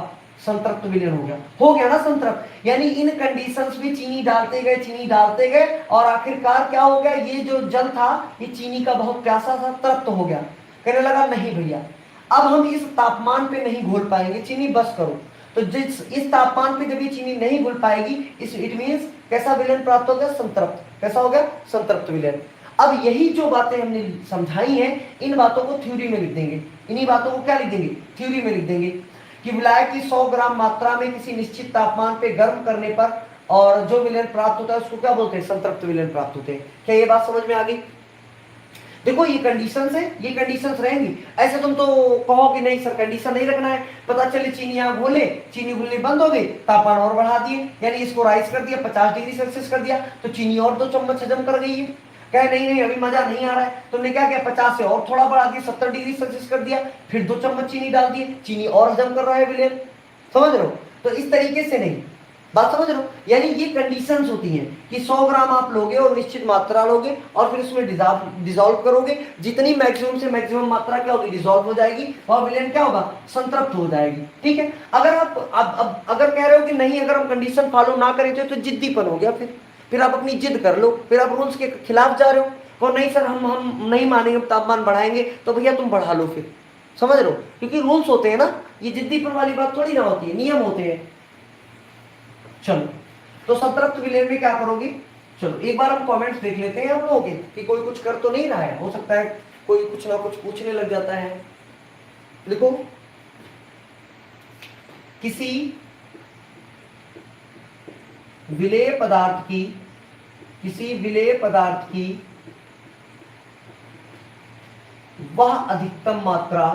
S1: संतृप्त विलयन हो गया ना संतृप्त। यानी इन कंडीशंस में चीनी डालते गए, चीनी डालते गए और आखिरकार क्या हो गया, ये जो जल था ये चीनी का बहुत प्यासा था, तृप्त हो गया। कहने लगा नहीं भैया अब हम इस तापमान पे नहीं घोल पाएंगे चीनी, बस करो। तो जिस इस तापमान पे जब ये चीनी नहीं घुल पाएगी, इस इट मींस कैसा विलयन प्राप्त हो गया, संतृप्त। कैसा हो गया, संतृप्त विलयन। अब यही जो बातें हमने समझाई हैं, इन बातों को थ्योरी में लिख देंगे। इन्हीं बातों को क्या लिख देंगे, थ्योरी में लिख देंगे कि विलायक की 100 ग्राम मात्रा में किसी निश्चित तापमान पे गर्म करने पर और जो विलयन प्राप्त होता है उसको क्या बोलते हैं, संतृप्त विलयन प्राप्त होते हैं। क्या ये बात समझ में आ गई। देखो ये कंडीशंस है, ये कंडीशंस रहेंगी। ऐसे तुम तो कहो कि नहीं सर कंडीशन नहीं रखना है, पता चले चीनी यहाँ घोले, चीनी घुलनी बंद हो गई, तापमान और बढ़ा दिए, यानी इसको राइज कर दिया 50 डिग्री सेल्सियस कर दिया, तो चीनी और 2 चम्मच हजम कर गई है। कहे नहीं नहीं अभी मजा नहीं आ रहा है, तुमने क्या किया 50 से और थोड़ा बढ़ा दिया, 70 डिग्री सेल्सियस कर दिया, फिर 2 चम्मच चीनी डाल दिए, चीनी और हजम कर रहा है विलयन। समझ रहे हो। तो इस तरीके से नहीं, बात समझ रहे हो? यानी ये कंडीशंस होती हैं कि 100 ग्राम आप लोगे और निश्चित मात्रा लोगे और फिर उसमें डिसॉल्व करोगे, जितनी मैक्सिमम से मैक्सिमम मात्रा क्या होगी, डिसॉल्व हो जाएगी और विलेन क्या होगा, संतृप्त हो जाएगी। ठीक है, अगर आप अब अगर कह रहे हो कि नहीं, अगर हम कंडीशन फॉलो ना करें तो जिद्दीपन हो गया, फिर आप अपनी जिद कर लो, फिर आप रूल्स के खिलाफ जा रहे हो, और नहीं सर हम नहीं मानेंगे, तापमान बढ़ाएंगे, तो भैया तुम बढ़ा लो फिर। समझ रहे हो? क्योंकि रूल्स होते हैं ना, ये जिद्दीपन वाली बात थोड़ी ना होती है, नियम होते हैं। चलो, तो संतृप्त विलयन में क्या करोगे? चलो एक बार हम कमेंट्स देख लेते हैं हम लोगों के कि कोई कुछ कर तो नहीं रहा है, हो सकता है कोई कुछ ना कुछ पूछने लग जाता है। लिखो, किसी विलेय पदार्थ की वह अधिकतम मात्रा,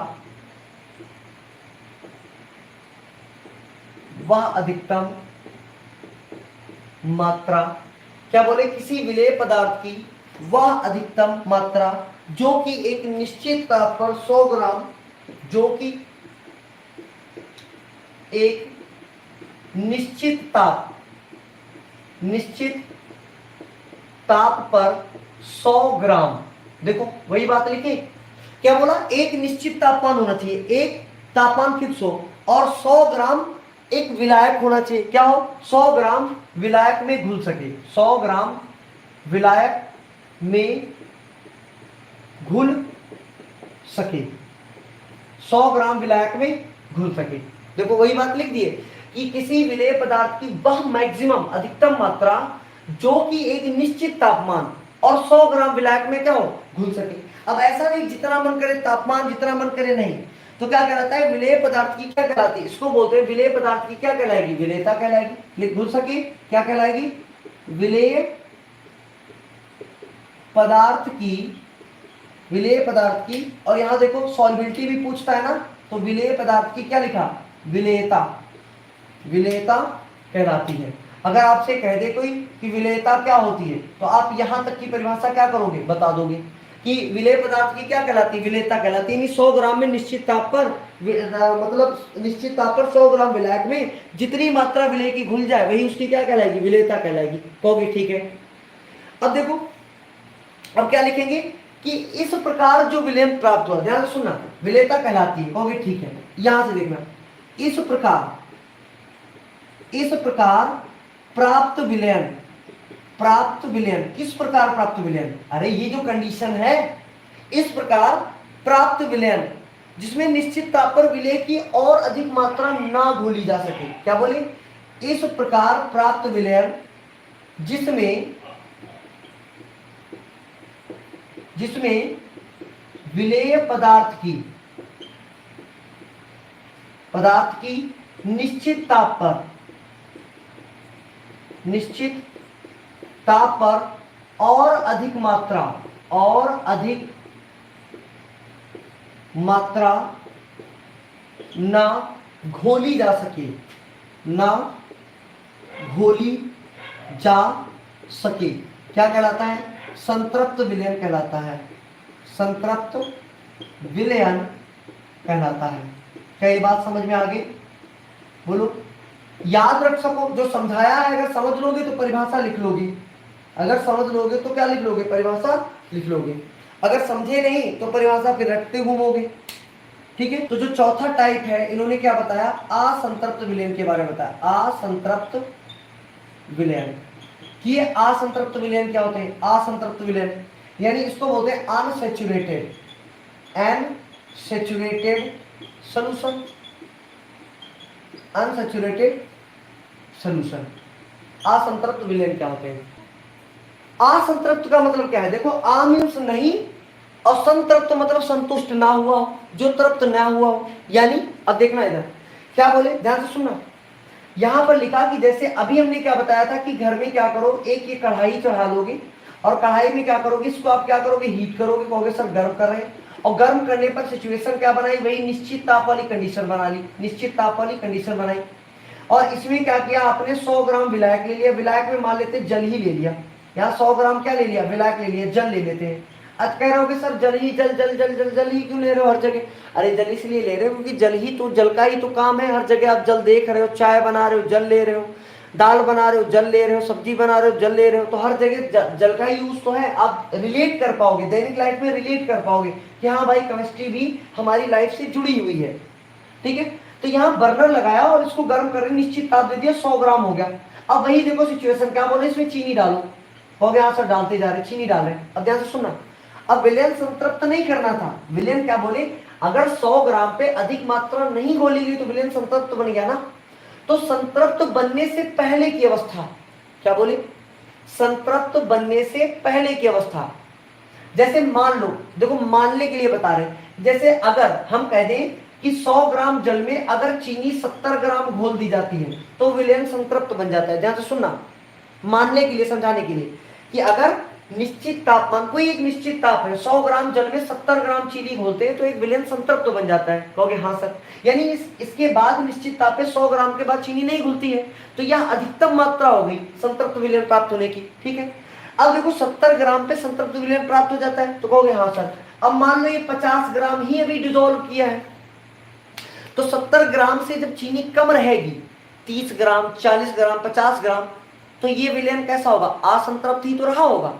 S1: क्या बोले, किसी विलेय पदार्थ की वह अधिकतम मात्रा जो कि एक निश्चित ताप पर 100 ग्राम, जो कि एक निश्चित ताप पर 100 ग्राम, देखो वही बात लिखी, क्या बोला, एक निश्चित तापमान होना चाहिए, एक तापमान फिक्स हो और 100 ग्राम एक विलायक होना चाहिए, क्या हो, 100 ग्राम विलायक में घुल सके, 100 ग्राम विलायक में घुल सके, 100 ग्राम विलायक में घुल सके। देखो वही बात लिख दी है कि किसी विलेय पदार्थ की वह मैक्सिमम अधिकतम मात्रा जो कि एक निश्चित तापमान और 100 ग्राम विलायक में क्या हो, घुल सके। अब ऐसा नहीं जितना मन करे तापमान, जितना मन करे नहीं, तो क्या कहलाता है, विलेय पदार्थ की क्या कहलाती है, इसको बोलते हैं विलेय पदार्थ की क्या कहलाएगी, विलेयता कहलाएगी। घुल सके क्या कहलाएगी, विलेय पदार्थ की, और यहां देखो सॉल्युबिलिटी भी पूछता है ना, तो विलेय पदार्थ की क्या लिखा, विलेयता कहलाती है। अगर आपसे कह दे कोई कि विलेयता क्या होती है, तो आप यहां तक की परिभाषा क्या करोगे, बता दोगे कि विलेय पदार्थ की क्या कहलाती है, विलेयता कहलाती है। 100 ग्राम में निश्चित ताप पर, मतलब निश्चित ताप पर 100 ग्राम विलायक में जितनी मात्रा विलेय की घुल जाए वही उसकी क्या कहलाएगी, विलेयता कहलाएगी। कहोगे ठीक है। अब देखो, अब क्या लिखेंगे कि इस प्रकार जो विलयन प्राप्त हुआ, ध्यान से सुनना, विलेयता कहलाती है। कहोगे ठीक है, यहां से देखना, इस प्रकार प्राप्त विलयन, किस प्रकार प्राप्त विलयन, अरे ये जो कंडीशन है, इस प्रकार प्राप्त विलयन जिसमें निश्चित ताप पर विलेय की और अधिक मात्रा ना घोली जा सके, क्या बोले, इस प्रकार प्राप्त विलयन जिसमें विलेय पदार्थ की निश्चित ताप पर और अधिक मात्रा ना घोली जा सके, क्या कहलाता है, संतृप्त विलयन कहलाता है। संतृप्त विलयन कहलाता है। क्या ये बात समझ में आ गई? बोलो, याद रख सको, जो समझाया है अगर समझ लोगे तो परिभाषा लिख लोगे, अगर समझ लोगे तो क्या लिख लोगे, परिभाषा लिख लोगे, अगर समझे नहीं तो परिभाषा फिर रटते घूमोगे। ठीक है, तो जो चौथा टाइप है, इन्होंने क्या बताया, असंतृप्त विलयन के बारे में बताया। असंतृप्त विलयन, कि ये असंतृप्त विलयन क्या होते हैं, असंतृप्त विलयन यानी इसको बोलते हैं अनसैचुरेटेड सॉल्यूशन, अनसैचुरेटेड सॉल्यूशन। असंतृप्त विलयन क्या होते हैं? असंतृप्त का मतलब क्या है, देखो, आ मीन्स नहीं और संतृप्त मतलब संतुष्ट ना हुआ हो, जो तृप्त ना हुआ हो। यानी अब देखना इधर क्या बोले, ध्यान से सुनना, यहां पर लिखा कि जैसे अभी हमने क्या बताया था कि घर में क्या करो, एक ये कढ़ाई चढ़ा लोगे और कढ़ाई में क्या करोगे, इसको आप क्या करोगे, हीट करोगे, कहोगे सर गर्म कर रहे हैं, और गर्म करने पर सिचुएशन क्या बनाई, वही निश्चित ताप वाली कंडीशन बना ली, निश्चित ताप वाली कंडीशन बनाई। और इसमें क्या किया आपने, 100 ग्राम विलायक ले लिया, विलायक में मान लेते जल ही ले लिया, यहाँ 100 ग्राम क्या ले लिया, विलायक ले लिया, जल ले लेते हैं। आज कह रहे हो कि सर जल ही जल जल जल जल जल ही क्यों ले रहे हो हर जगह? अरे जल इसलिए ले रहे हो क्योंकि जल का ही तो काम है, हर जगह आप जल देख रहे हो, चाय बना रहे हो जल ले रहे हो, दाल बना रहे हो जल ले रहे हो, सब्जी बना रहे हो जल ले रहे हो, तो हर जगह जल का यूज तो है। आप रिलेट कर पाओगे, दैनिक लाइफ में रिलेट कर पाओगे कि हाँ भाई केमिस्ट्री भी हमारी लाइफ से जुड़ी हुई है। ठीक है, तो यहाँ बर्नर लगाया और इसको गर्म करने निश्चित ताप दे दिया, 100 ग्राम हो गया। अब वही देखो सिचुएशन, क्या बोले इसमें चीनी डालो, हो गया सर, डालते जा रहे, चीनी डाल रहे। अब ध्यान से सुनना, अब विलयन संतृप्त नहीं करना था। विलयन क्या बोले, अगर 100 ग्राम पे अधिक मात्रा नहीं घोली गई तो विलयन संतृप्त बन गया ना। तो संतृप्त बनने से पहले की अवस्था, क्या बोले, संतृप्त बनने से पहले की अवस्था। जैसे मान लो, देखो मानने के लिए बता रहे हैं, जैसे अगर हम कह दें कि 100 ग्राम जल में अगर चीनी 70 ग्राम घोल दी जाती है तो विलयन संतृप्त बन जाता है। ध्यान से सुनना, मानने के लिए, समझाने के लिए, कि अगर निश्चित तापमान, कोई एक निश्चित ताप है, 100 ग्राम जल में 70 ग्राम चीनी घोलते हैं तो एक विलयन संतृप्त बन जाता है। कहोगे हाँ सर, यानी इसके बाद निश्चित ताप पे 100 ग्राम के बाद चीनी नहीं घुलती है, तो यह अधिकतम मात्रा हो गई संतृप्त विलयन प्राप्त होने की। ठीक है, अब देखो 70 ग्राम पे संतृप्त विलयन प्राप्त हो जाता है, तो कहोगे हाँ सर। अब मान लो ये 50 ग्राम ही अभी डिजोल्व किया है, तो 70 ग्राम से जब चीनी कम रहेगी, 30 ग्राम, 40 ग्राम, 50 ग्राम, तो ये विलयन कैसा होगा, असंतृप्त ही तो रहा होगा।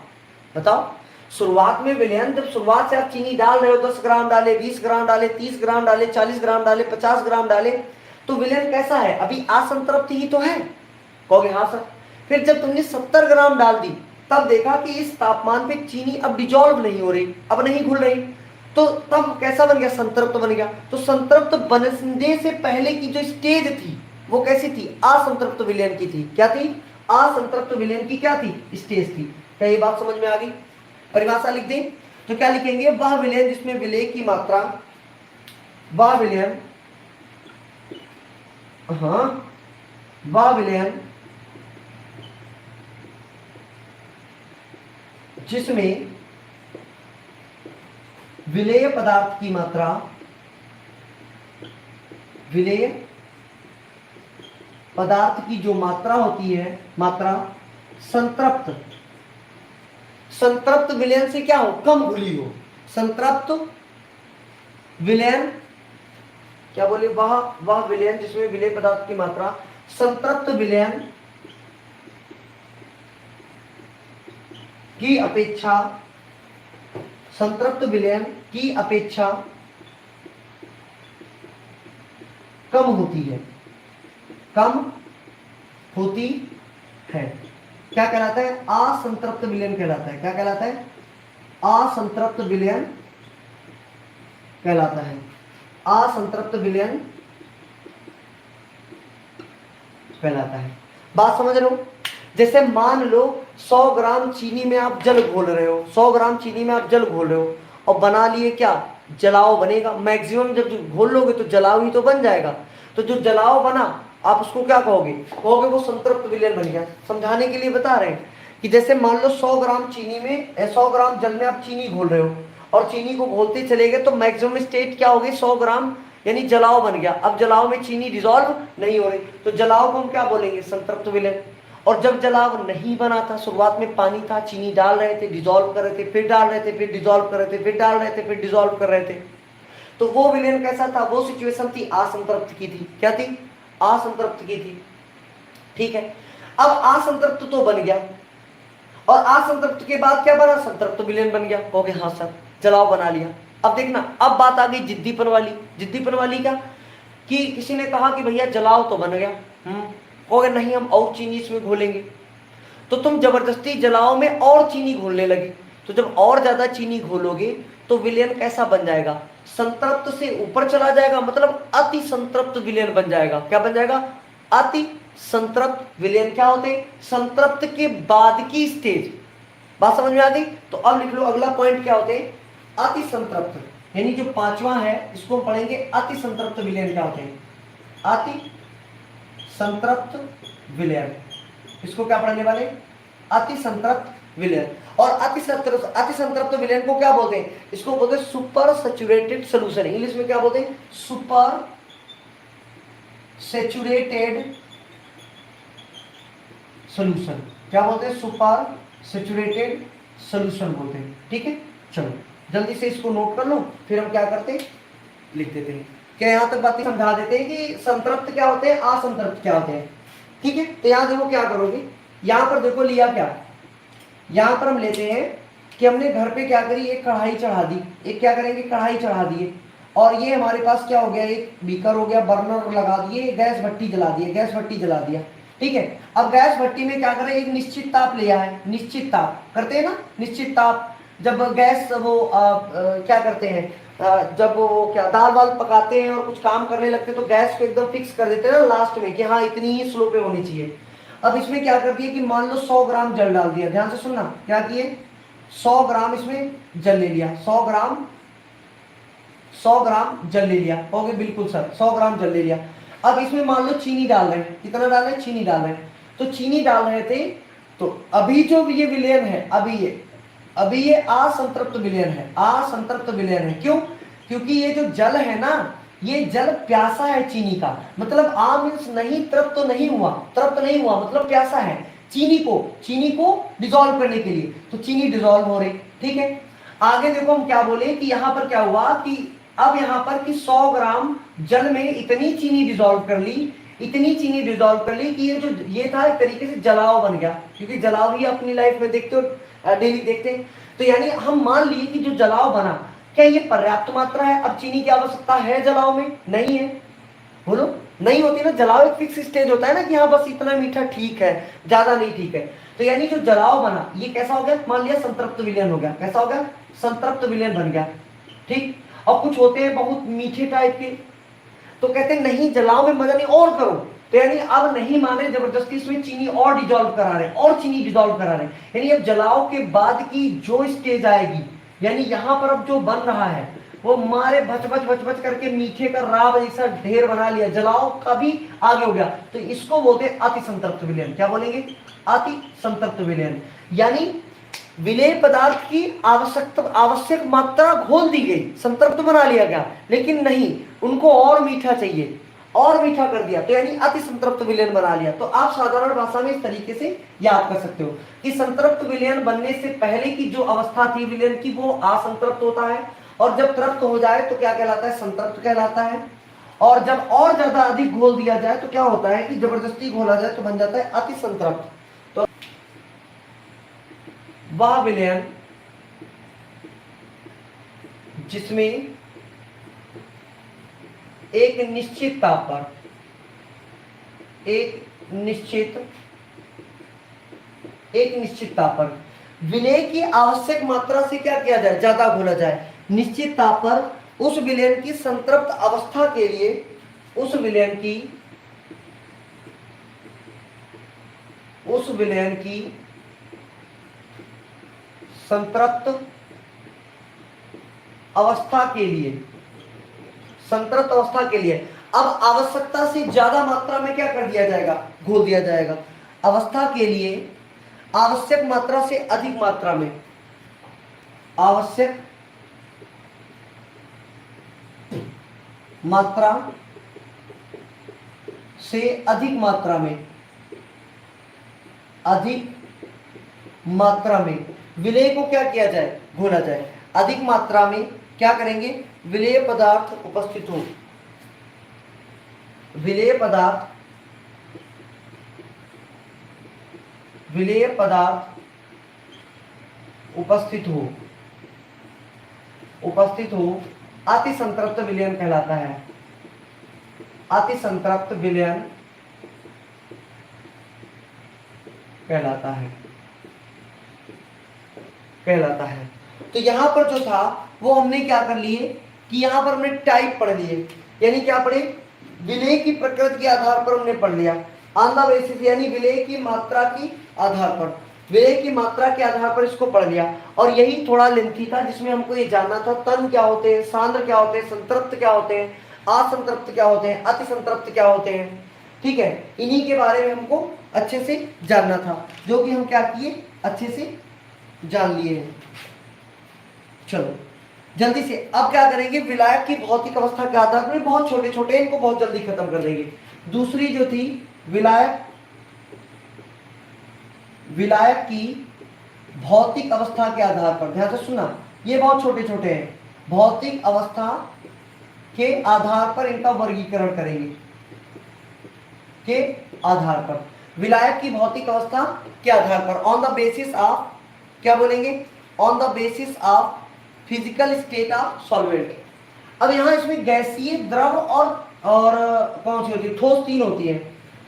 S1: बताओ, शुरुआत में विलयन, जब शुरुआत से आप चीनी डाल रहे हो, 10 ग्राम डाले, 20 ग्राम डाले, 30 ग्राम डाले, 40 ग्राम डाले, 50 ग्राम डाले, तो विलयन कैसा है, अभी असंतृप्त ही तो है। कहोगे हाँ सर। फिर जब तुमने 70 ग्राम डाल दी, तब देखा कि इस तापमान पे चीनी अब डिजोल्व नहीं हो रही, अब नहीं घुल रही, तो तब कैसा बन गया, संतृप्त बन गया। तो संतृप्त बनने से पहले की जो स्टेज थी वो कैसी थी, असंतृप्त विलयन की थी। क्या थी, असंतृप्त विलयन की क्या थी, स्टेज थी। क्या ये बात समझ में आ गई? परिभाषा लिख दें तो क्या लिखेंगे, वह विलयन जिसमें विलय की मात्रा, वह विलयन, हाँ, वह विलयन जिसमें विलेय पदार्थ की मात्रा, विलेय पदार्थ की जो मात्रा होती है, मात्रा संतृप्त, संतृप्त विलयन से क्या हो, कम घुली हो। संतृप्त विलयन, क्या बोले, वह विलयन जिसमें विलेय पदार्थ की मात्रा, संतृप्त विलयन की अपेक्षा, संतृप्त विलयन की अपेक्षा कम होती है, कम होती है। क्या कहलाता है, असंतृप्त विलयन कहलाता है। क्या कहलाता है, असंतृप्त विलयन कहलाता है, असंतृप्त विलयन कहलाता है। बात समझ लो, जैसे मान लो 100 ग्राम चीनी में आप जल घोल रहे हो, 100 ग्राम चीनी में आप जल घोल रहे हो और बना लिए क्या, जलाव बनेगा। मैक्सिमम जब घोल लोगे तो जलाव ही तो बन जाएगा। तो जो जलाव बना आप उसको क्या कहोगे, कहोगे वो संतृप्त विलयन बन गया। समझाने के लिए बता रहे हैं कि जैसे मान लो 100 ग्राम चीनी में, 100 ग्राम जल में आप चीनी घोल रहे हो और चीनी को घोलते चले गए तो मैक्सिमम स्टेट क्या होगी, 100 ग्राम, यानी जलाव बन गया। अब जलाव में चीनी डिजोल्व नहीं हो रही, तो जलाव को हम क्या बोलेंगे, संतृप्त विलयन। और जब जलाव नहीं बना था, शुरुआत में पानी था, चीनी डाल रहे थे, डिजोल्व कर रहे थे, फिर डाल रहे थे, फिर डिजोल्व कर रहे थे, फिर डाल रहे थे, फिर डिजोल्व कर रहे थे, तो वो विलयन कैसा था, वो सिचुएशन थी असंतृप्त की थी। क्या थी, असंतृप्त की थी। ठीक है, अब असंतृप्त तो बन गया और असंतृप्त के बाद क्या बना, संतृप्त विलयन बन गया। कहोगे हाँ सर, जलाव बना लिया। अब देखना, अब बात आ गई जिद्दीपन वाली। जिद्दीपन वाली क्या, कि किसी ने कहा कि भैया जलाव तो बन गया, कहोगे नहीं हम और चीनी इसमें घोलेंगे, तो तुम जबरदस्ती जलाव में और चीनी घोलने लगे। तो जब और ज्यादा चीनी घोलोगे तो विलयन कैसा बन जाएगा, संतृप्त से ऊपर चला जाएगा, मतलब अति संतृप्त विलयन बन जाएगा। क्या बन जाएगा, अति संतृप्त विलयन। क्या होते हैं, संतृप्त के बाद की स्टेज। बात समझ में आ गई? तो अब लिख लो अगला पॉइंट क्या होते हैं, अति संतृप्त, यानी जो पांचवा है इसको हम पढ़ेंगे, अति संतृप्त विलयन क्या होते हैं, अति संतृप्त विलयन। इसको क्या पढ़ने वाले, अति संतृप्त विलयन। और अति संतृप्त विलयन को क्या बोलते हैं, इसको बोलते हैं सुपर सैचुरेटेड सॉल्यूशन। इंग्लिश में क्या बोलते हैं, सुपर सैचुरेटेड सॉल्यूशन। क्या बोलते हैं, सुपर सैचुरेटेड सॉल्यूशन बोलते हैं। ठीक है, चलो जल्दी से इसको नोट कर लो, फिर हम क्या करते हैं, लिख देते हैं। क्या यहाँ तक बातें समझा देते हैं कि संतृप्त क्या होते हैं, असंतृप्त क्या होते हैं। ठीक है। तो यहाँ देखो क्या करोगे, यहाँ पर देखो लिया क्या, यहाँ पर हम लेते हैं कि हमने घर पे क्या करी, एक कढ़ाई चढ़ा दी, एक क्या करेंगे कढ़ाई चढ़ा दिए, और ये हमारे पास क्या हो गया, एक बीकर हो गया, बर्नर लगा दिए, गैस भट्टी जला दिए, गैस भट्टी जला दिया, ठीक है। अब गैस भट्टी में क्या करें, एक निश्चित ताप लिया है, निश्चित ताप करते हैं ना, निश्चित ताप। जब गैस वो क्या करते हैं, जब वो क्या दाल वाल पकाते हैं और कुछ काम करने लगते हैं तो गैस को एकदम फिक्स कर देते हैं ना लास्ट में कि हाँ इतनी ही स्लो पे होनी चाहिए। अब इसमें क्या कर दिया कि मान लो 100 ग्राम जल डाल दिया, ध्यान से सुनना, क्या किए 100 ग्राम इसमें जल ले लिया, 100 ग्राम जल ले लिया, हो गया बिल्कुल सर, 100 ग्राम जल ले लिया। अब इसमें मान लो चीनी डाल रहे हैं, कितना डाल रहे हैं, चीनी डाल रहे हैं, तो चीनी डाल रहे थे, तो अभी जो ये विलयन है, अभी ये असंतृप्त विलयन है, असंतृप्त विलयन है। क्यों, क्योंकि ये जो जल है ना, ये जल प्यासा है चीनी का, मतलब आ मीन्स नहीं तृप्त तो नहीं हुआ, तृप्त नहीं हुआ मतलब प्यासा है, चीनी को डिसॉल्व करने के लिए, तो चीनी डिसॉल्व हो रही, ठीक है। आगे देखो हम क्या बोले कि यहाँ पर क्या हुआ कि अब यहाँ पर कि 100 ग्राम जल में इतनी चीनी डिसॉल्व कर ली, इतनी चीनी डिसॉल्व कर ली कि ये जो ये था एक तरीके से जलाव बन गया, क्योंकि जलाव ही अपनी लाइफ में देखते हो, डेली देखते हैं। तो यानी हम मान लिए कि जो जलाव बना, क्या ये पर्याप्त मात्रा है, अब चीनी की आवश्यकता है जलाव में, नहीं है, बोलो नहीं होती ना, जलाव एक फिक्स स्टेज होता है ना कि हाँ बस इतना मीठा ठीक है, ज्यादा नहीं ठीक है। तो यानी जो जलाव बना ये कैसा हो गया, मान लिया संतृप्त विलयन हो गया, कैसा हो गया, संतृप्त विलयन बन गया, ठीक। और कुछ होते हैं बहुत मीठे टाइप के, तो कहते हैं नहीं जलाव में मजा नहीं और करो, तो यानी अब नहीं माने, जबरदस्ती इसमें चीनी और डिसॉल्व करा रहे हैं, और चीनी डिसॉल्व करा रहे हैं, यानी अब जलाव के बाद की जो स्टेज आएगी, यानी यहाँ पर अब जो बन रहा है वो मारे भच भच करके मीठे का राब जैसा ढेर बना लिया, जलाव का भी आगे हो गया, तो इसको बोलते हैं अति संतृप्त विलयन। क्या बोलेंगे, अति संतृप्त विलयन। यानी विलेय पदार्थ की आवश्यक मात्रा घोल दी गई, संतृप्त बना लिया गया, लेकिन नहीं उनको और मीठा चाहिए, और मीठा कर दिया, तो यानी अति संतृप्त विलयन बना लिया। तो आप साधारण भाषा में इस तरीके से याद कर सकते हो कि संतृप्त विलयन बनने से पहले की जो अवस्था थी विलयन की वो असंतृप्त होता है, और जब तृप्त हो जाए तो क्या कहलाता है, संतृप्त कहलाता है, और जब और ज्यादा अधिक घोल दिया जाए तो क्या होता है कि जबरदस्ती घोला जाए तो बन जाता है अति संतृप्त। तो वह विलयन जिसमें एक निश्चित ताप पर, एक निश्चित ताप पर विलय की आवश्यक मात्रा से क्या किया जाए, ज्यादा घोला जाए, निश्चित ताप पर उस विलयन की संतृप्त अवस्था के लिए, उस विलयन की संतृप्त अवस्था के लिए, संतृप्त अवस्था के लिए अब आवश्यकता से ज्यादा मात्रा में क्या कर दिया जाएगा, घोल दिया जाएगा। अवस्था के लिए आवश्यक मात्रा से अधिक मात्रा में, आवश्यक मात्रा से अधिक मात्रा में, विलेय को क्या किया जाए, घोला जाए। अधिक मात्रा में क्या करेंगे, विलेय पदार्थ उपस्थित हो, विलेय पदार्थ उपस्थित हो अति संतृप्त विलयन कहलाता है, अति संतृप्त विलयन कहलाता है। तो यहां पर जो था वो हमने क्या कर लिए कि यहां पर हमने टाइप पढ़ लिए, यानी क्या पढ़े, विलेय की प्रकृति के आधार पर हमने पढ़ लिया, ऑन द बेसिस यानी विलेय की मात्रा की आधार पर, विलेय की मात्रा के आधार पर इसको पढ़ लिया। और यही थोड़ा लेंथी था जिसमें हमको ये जानना था तन क्या होते हैं, सांद्र क्या होते हैं, संतृप्त क्या होते हैं, असंतृप्त क्या होते हैं, अति संतृप्त क्या होते हैं, ठीक है। इन्हीं के बारे में हमको अच्छे से जानना था, जो कि हम क्या किए, अच्छे से जान लिए हैं। चलो जल्दी से अब क्या करेंगे, विलायक की भौतिक अवस्था के आधार पर, बहुत छोटे छोटे इनको बहुत जल्दी खत्म कर देंगे। दूसरी जो थी विलायक की भौतिक अवस्था के आधार पर, ध्यान से सुना, ये बहुत छोटे छोटे हैं, भौतिक अवस्था के आधार पर इनका वर्गीकरण करेंगे, के आधार पर, विलायक की भौतिक अवस्था के आधार पर, ऑन द बेसिस ऑफ, क्या बोलेंगे, on the basis of physical state of solvent. अब यहाँ इसमें गैसीय, द्रव और कौन सी होती है, ठोस, तीन होती है।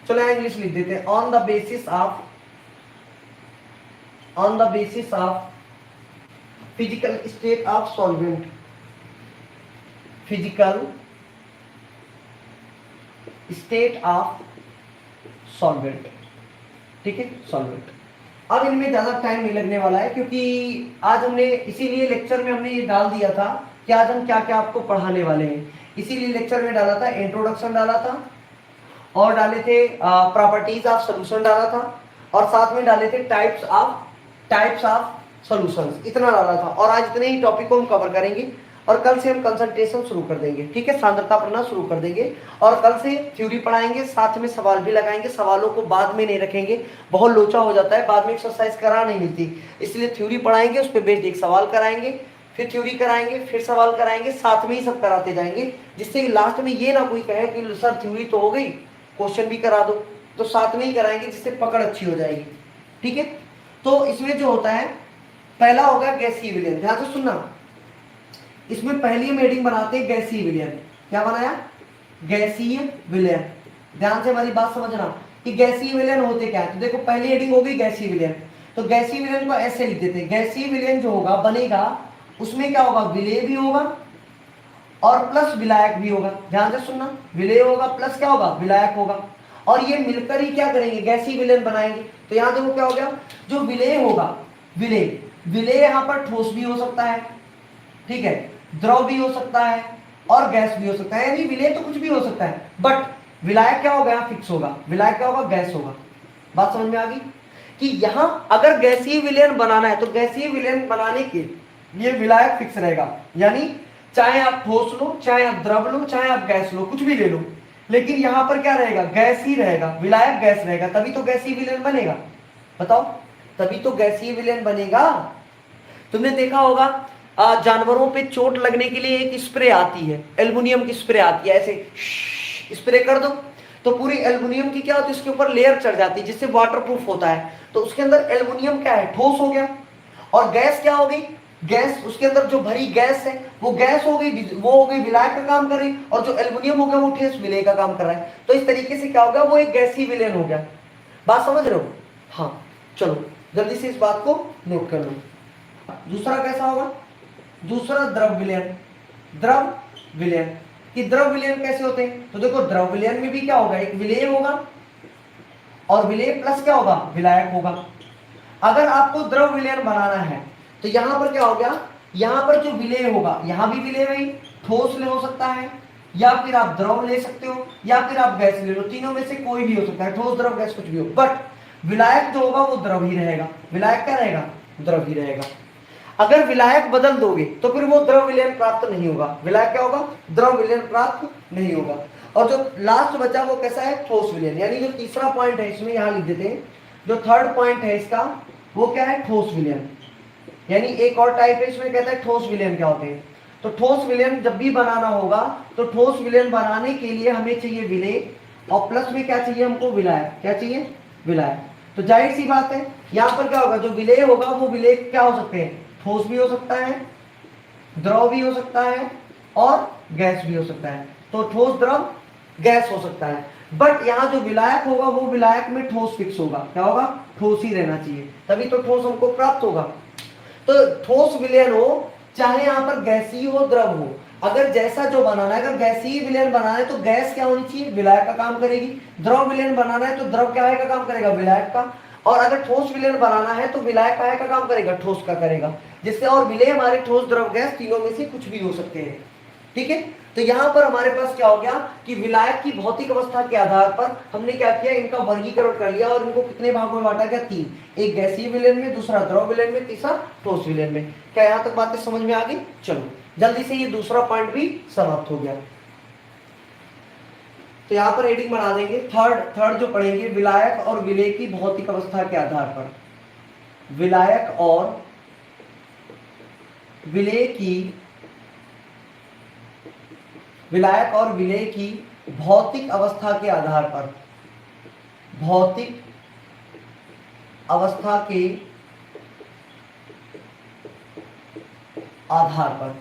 S1: चलो इंग्लिश लिख देते हैं, on the basis of physical state of solvent, physical state of solvent, ठीक है, सॉल्वेंट। अब इनमें ज्यादा टाइम नहीं लगने वाला है, क्योंकि आज हमने, इसीलिए लेक्चर में हमने ये डाल दिया था कि आज हम क्या क्या आपको पढ़ाने वाले हैं। इसीलिए लेक्चर में डाला था, इंट्रोडक्शन डाला था, और डाले थे प्रॉपर्टीज ऑफ सॉल्यूशन डाला था, और साथ में डाले थे टाइप्स ऑफ सॉल्यूशंस, इतना डाला था। और आज इतने ही टॉपिक को हम कवर करेंगे, और कल से हम कंसंट्रेशन शुरू कर देंगे, ठीक है, सांद्रता पढ़ना शुरू कर देंगे, और कल से थ्योरी पढ़ाएंगे, साथ में सवाल भी लगाएंगे। सवालों को बाद में नहीं रखेंगे, बहुत लोचा हो जाता है, बाद में एक्सरसाइज करा नहीं मिलती, इसलिए थ्योरी पढ़ाएंगे, उस पर बेस्ड एक सवाल कराएंगे, फिर थ्योरी कराएंगे, फिर सवाल कराएंगे, साथ में ही सब कराते जाएंगे, जिससे लास्ट में ये ना कोई कहे कि सर थ्योरी तो हो गई, क्वेश्चन भी करा दो, तो साथ में ही कराएंगे, जिससे पकड़ अच्छी हो जाएगी, ठीक है। तो इसमें जो होता है, पहला होगा गैसीय विलयन, ध्यान से सुनना। इसमें पहली हम हेडिंग बनाते हैं गैसीय विलयन। क्या बनाया, गैसीय विलयन। ध्यान से हमारी बात समझना कि गैसीय विलयन होते क्या है। तो देखो पहली हेडिंग हो गई गैसीय विलयन, तो गैसीय विलयन को ऐसे लिख देते हैं, गैसीय विलयन जो होगा बनेगा, उसमें क्या होगा, विलेय भी होगा और प्लस विलायक भी होगा। ध्यान से सुनना, विलेय होगा प्लस क्या होगा, विलायक होगा, और ये मिलकर ही क्या करेंगे, गैसीय विलयन बनाएंगे। तो यहाँ देखो क्या हो गया, जो विलेय होगा, विलेय यहाँ पर ठोस भी हो सकता है, ठीक है, द्रव भी हो सकता है, और गैस भी हो सकता है, यानी विलेय तो कुछ भी हो सकता है, बट विलायक क्या होगा, यहाँ फिक्स होगा, विलायक क्या होगा, गैस होगा। बात समझ में आ गई कि यहाँ अगर गैसीय विलयन बनाना है, तो गैसीय विलयन बनाने के लिए विलायक फिक्स रहेगा, यानी चाहे आप ठोस लो, चाहे आप द्रव लो, चाहे आप गैस लो, कुछ भी ले लो, लेकिन यहाँ पर क्या रहेगा, गैस ही रहेगा, विलायक गैस रहेगा, तभी तो गैसीय विलयन बनेगा। बताओ, तभी तो गैसीय विलयन बनेगा। तुमने देखा होगा जानवरों पे चोट लगने के लिए एक स्प्रे आती है, एल्युमिनियम की स्प्रे आती है, ऐसे स्प्रे कर दो तो पूरी एल्युमिनियम की क्या होती है, उसके ऊपर लेयर चढ़ जाती है, जिससे वाटरप्रूफ होता है। तो उसके अंदर एल्युमिनियम क्या है, ठोस हो गया, और गैस क्या हो गई, गैस, उसके अंदर जो भरी गैस है वो गैस हो गई, वो हो गई विलायक का काम कर रही, और जो एल्युमिनियम हो गया वो ठोस विलेय का काम कर रहा है। तो इस तरीके से क्या हो गया, वो एक गैसीय विलयन हो गया। बात समझ रहे हो, हाँ, चलो जल्दी से इस बात को नोट कर लो। दूसरा कैसा होगा, दूसरा द्रव विलयन। द्रव विलयन, कि द्रव विलयन कैसे होते हैं, तो देखो द्रव विलयन में भी क्या होगा, एक विलेय होगा, और विलेय प्लस क्या होगा, विलायक होगा। अगर आपको द्रव विलयन बनाना है, तो यहां पर क्या हो गया, यहां पर जो विलेय होगा, यहां भी विलेय वही ठोस ले हो सकता है, या फिर आप द्रव ले सकते हो, या फिर आप गैस ले लो, तीनों में से कोई भी हो सकता है, ठोस द्रव गैस कुछ भी हो, बट विलायक जो होगा वो द्रव ही रहेगा। विलायक क्या रहेगा, द्रव ही रहेगा। अगर विलायक बदल दोगे तो फिर वो द्रव विलयन प्राप्त नहीं होगा, विलायक क्या होगा, द्रव विलयन प्राप्त नहीं होगा। और जो लास्ट बचा वो कैसा है, ठोस विलयन, यानी जो तीसरा पॉइंट है इसमें, यहां लिख देते हैं, जो थर्ड पॉइंट है इसका वो क्या है, ठोस विलयन। यानी एक और टाइप है इसमें, कहता है ठोस विलयन क्या होते हैं। तो ठोस विलयन जब भी बनाना होगा, तो ठोस विलयन बनाने के लिए हमें चाहिए विलेय, और प्लस में क्या चाहिए हमको, विलायक। क्या चाहिए, विलायक। तो जाहिर सी बात है, यहाँ पर क्या होगा, जो विलेय होगा वो विलेय क्या हो सकते हैं, ठोस भी हो सकता है, द्रव भी हो सकता है, और गैस भी हो सकता है। तो ठोस, द्रव, गैस हो सकता है, बट यहाँ जो विलायक होगा वो विलायक में ठोस फिक्स होगा। क्या होगा, ठोस ही रहना चाहिए, तभी तो ठोस हमको प्राप्त होगा। तो ठोस विलयन हो, चाहे यहाँ पर गैसीय हो, द्रव हो, अगर जैसा जो बनाना है, अगर गैसीय विलयन बनाना है तो गैस क्या होनी चाहिए, विलायक का काम करेगी। द्रव विलयन बनाना है तो द्रव क्या है का काम करेगा, विलायक का। और अगर ठोस विलयन बनाना है तो विलायक काय का काम करेगा, ठोस का करेगा। जिससे और विलेय हमारे ठोस, द्रव, गैस तीनों में से कुछ भी हो सकते हैं, ठीक है। तो यहां पर हमारे पास क्या हो गया कि विलायक की भौतिक अवस्था के आधार पर हमने क्या किया, इनका वर्गीकरण कर लिया, और इनको कितने भागों में बांटा गया, तीन, एक गैसीय विलयन में, दूसरा द्रव विलयन में, तीसरा ठोस विलयन में। क्या यहां तक बातें समझ में आ गई, चलो जल्दी से ये दूसरा पॉइंट भी समाप्त हो गया। तो यहां पर हेडिंग बना देंगे, थर्ड जो पढ़ेंगे, विलायक और विलेय की भौतिक अवस्था के आधार पर। विलायक और विलेय की भौतिक अवस्था के आधार पर, भौतिक अवस्था के आधार पर,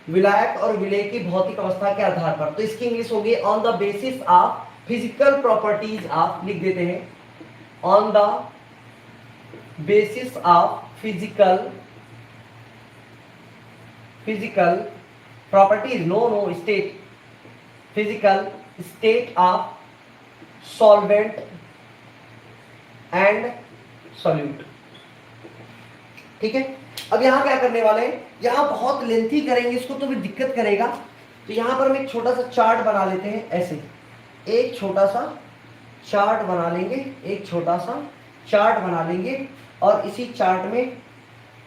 S1: विलायक और विलेय की भौतिक अवस्था के आधार पर। तो इसकी इंग्लिश होगी on the basis of physical properties of, लिख देते हैं on the basis of physical properties, no state, physical state of solvent and solute. ठीक है, अब यहां क्या करने वाले हैं, यहां बहुत लेंथी करेंगे इसको तो भी दिक्कत करेगा, तो यहां पर हम एक छोटा सा चार्ट बना लेते हैं। ऐसे एक छोटा सा चार्ट बना लेंगे, एक छोटा सा चार्ट बना लेंगे और इसी चार्ट में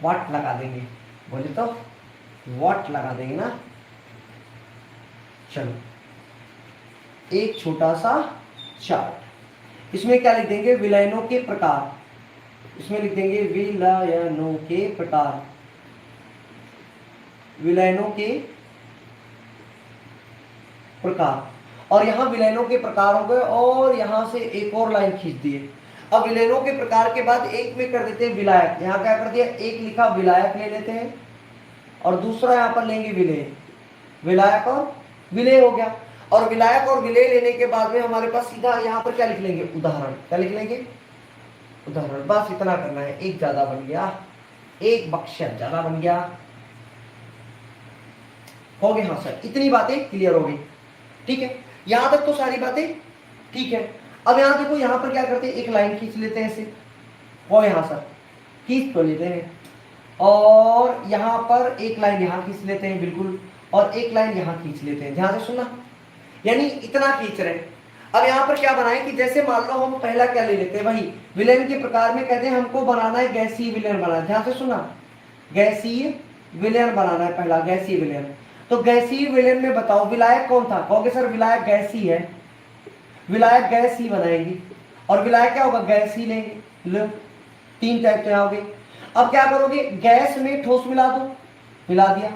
S1: वाट लगा देंगे। बोले तो वाट लगा देंगे ना। चलो एक छोटा सा चार्ट, इसमें क्या लिख देंगे, विलयनों के प्रकार, इसमें लिख देंगे विलयनों के प्रकार, विलयनों के प्रकार। और यहां विलयनों के प्रकार हो गए और यहां से एक और लाइन खींच दिए। अब विलयनों के प्रकार के बाद एक में कर देते हैं विलायक, यहां क्या कर दिया, एक लिखा विलायक ले लेते हैं और दूसरा यहां पर लेंगे विलेय, विलायक और विलेय हो गया। और विलायक और विलेय लेने के बाद में हमारे पास सीधा यहां पर क्या लिख लेंगे, उदाहरण। क्या लिख लेंगे, उदाहरण। बस इतना करना है, एक ज्यादा बन गया, एक बक्सा ज्यादा बन गया, हो गया। हाँ सर, इतनी बातें क्लियर हो गई। ठीक है, यहां तक तो सारी बातें ठीक है। अब यहां देखो, यहां पर क्या करते हैं, एक लाइन खींच लेते हैं ऐसे, और यहां सर खींच तो लेते हैं, और यहां पर एक लाइन यहां खींच लेते हैं बिल्कुल, और एक लाइन यहां खींच लेते हैं। ध्यान से सुनना, यानी इतना खींच रहे हैं। अब यहां पर क्या बनाएं कि जैसे मान लो हम पहला क्या ले लेते हैं, वही विलयन के प्रकार में कहते हैं हमको बनाना है गैसीय विलयन बनाना है। ध्यान से सुनना, गैसीय विलयन बनाना है पहला, गैसीय विलयन। तो गैसीय विलयन में बताओ विलायक कौन था, कहोगे सर विलायक गैसीय है, विलायक गैस ही बनाएंगे। और विलायक क्या होगा, गैस ही लेंगे। लो, तीन टाइप तो यहाँ हो गए। अब क्या करोगे, गैस में ठोस मिला दो, मिला दिया,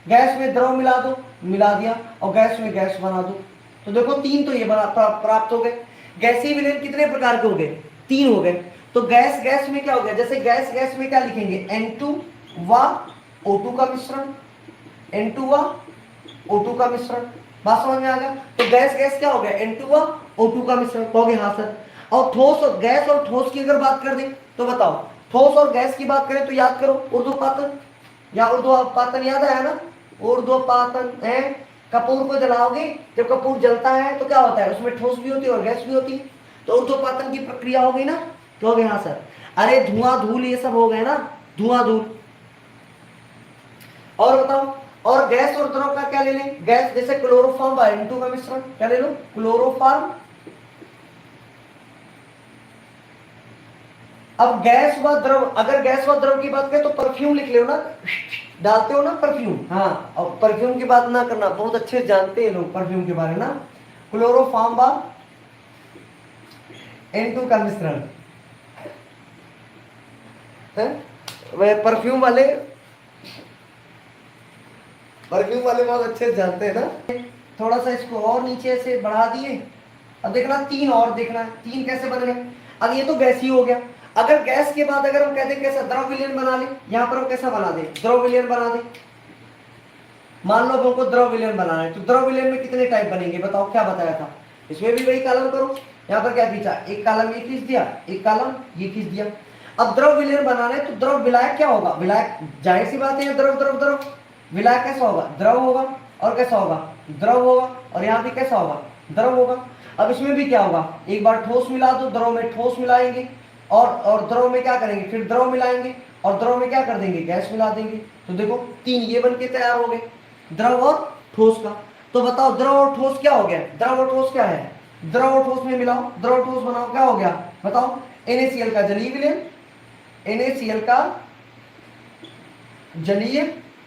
S1: गैस में द्रव मिला दो, मिला दिया, और गैस में गैस बना दो। तो देखो तीन तो ये प्राप्त हो गए। गैसीय विलयन कितने प्रकार के हो गए, तीन हो गए। तो गैस गैस में क्या हो गया, जैसे गैस गैस में क्या लिखेंगे, N2 व O2 का मिश्रण, N2 व O2 का मिश्रण। बात समझ में आ गया। तो गैस गैस क्या हो गया, N2 व O2 का मिश्रण। कहोगे हाँ सर। और ठोस और गैस और ठोस की अगर बात कर दे तो बताओ, ठोस और गैस की बात करें तो याद करो ऊर्ध्वपातन, या ऊर्ध्वपातन याद आया ना, ऊर्ध्वपातन है। कपूर को जलाओगे, जब कपूर जलता है तो क्या होता है, उसमें ठोस भी होती है और गैस भी होती है, तो ऊर्ध्वपातन की प्रक्रिया हो गई ना। कहोगे हाँ सर। अरे धुआं धूल ये सब हो गए ना, धुआं धूल। और बताओ, और गैस और द्रव का क्या ले लें, गैस जैसे क्लोरोफॉर्म व N2 का मिश्रण, क्या ले लो, क्लोरोफॉर्म। अब गैस व द्रव, अगर गैस व द्रव की बात करें तो परफ्यूम लिख लो ना, डालते हो ना परफ्यूम। हाँ, और परफ्यूम की बात ना करना, बहुत अच्छे जानते हैं लोग परफ्यूम के बारे में ना। क्लोरोफॉर्म व N2 का मिश्रण है, वह परफ्यूम वाले बहुत अच्छे से जानते हैं ना। थोड़ा सा इसको और नीचे से बढ़ा दिए। अब देखना तीन और देखना है, तीन कैसे बन गए। अब ये तो गैस ही हो गया। अगर गैस के बाद अगर हम कहते हैं कैसा, द्रव विलयन बना ले, यहां पर हम कैसा बना दे, द्रव विलयन बना दे। मान लो हमको द्रव विलयन बनाना है, तो द्रव विलयन में कितने टाइप बनेंगे बताओ, क्या बताया था। इसमें भी वही कॉलम करो, यहाँ पर क्या खींचा, एक कॉलम ये खींच दिया, एक कॉलम ये खींच दिया। अब द्रव विलयन बनाना है तो द्रव विलायक क्या होगा, विलायक जाहिर सी बात है, द्रव द्रव द्रव, विलायक कैसा होगा, द्रव होगा, और कैसा होगा, द्रव होगा, और यहाँ भी कैसा होगा, द्रव होगा। अब इसमें भी क्या होगा, एक बार ठोस मिला दो, द्रव में ठोस मिलाएंगे, और द्रव में क्या करेंगे, फिर द्रव मिलाएंगे, और द्रव में क्या कर देंगे, गैस मिला देंगे। तो देखो तीन ये बन के तैयार हो गए, द्रव और ठोस का। तो बताओ द्रव और ठोस क्या हो गया, द्रव और ठोस क्या है, द्रव और ठोस में मिलाओ, द्रव और ठोस बनाओ, क्या हो गया बताओ, NaCl का जलीय विलयन, NaCl का जलीय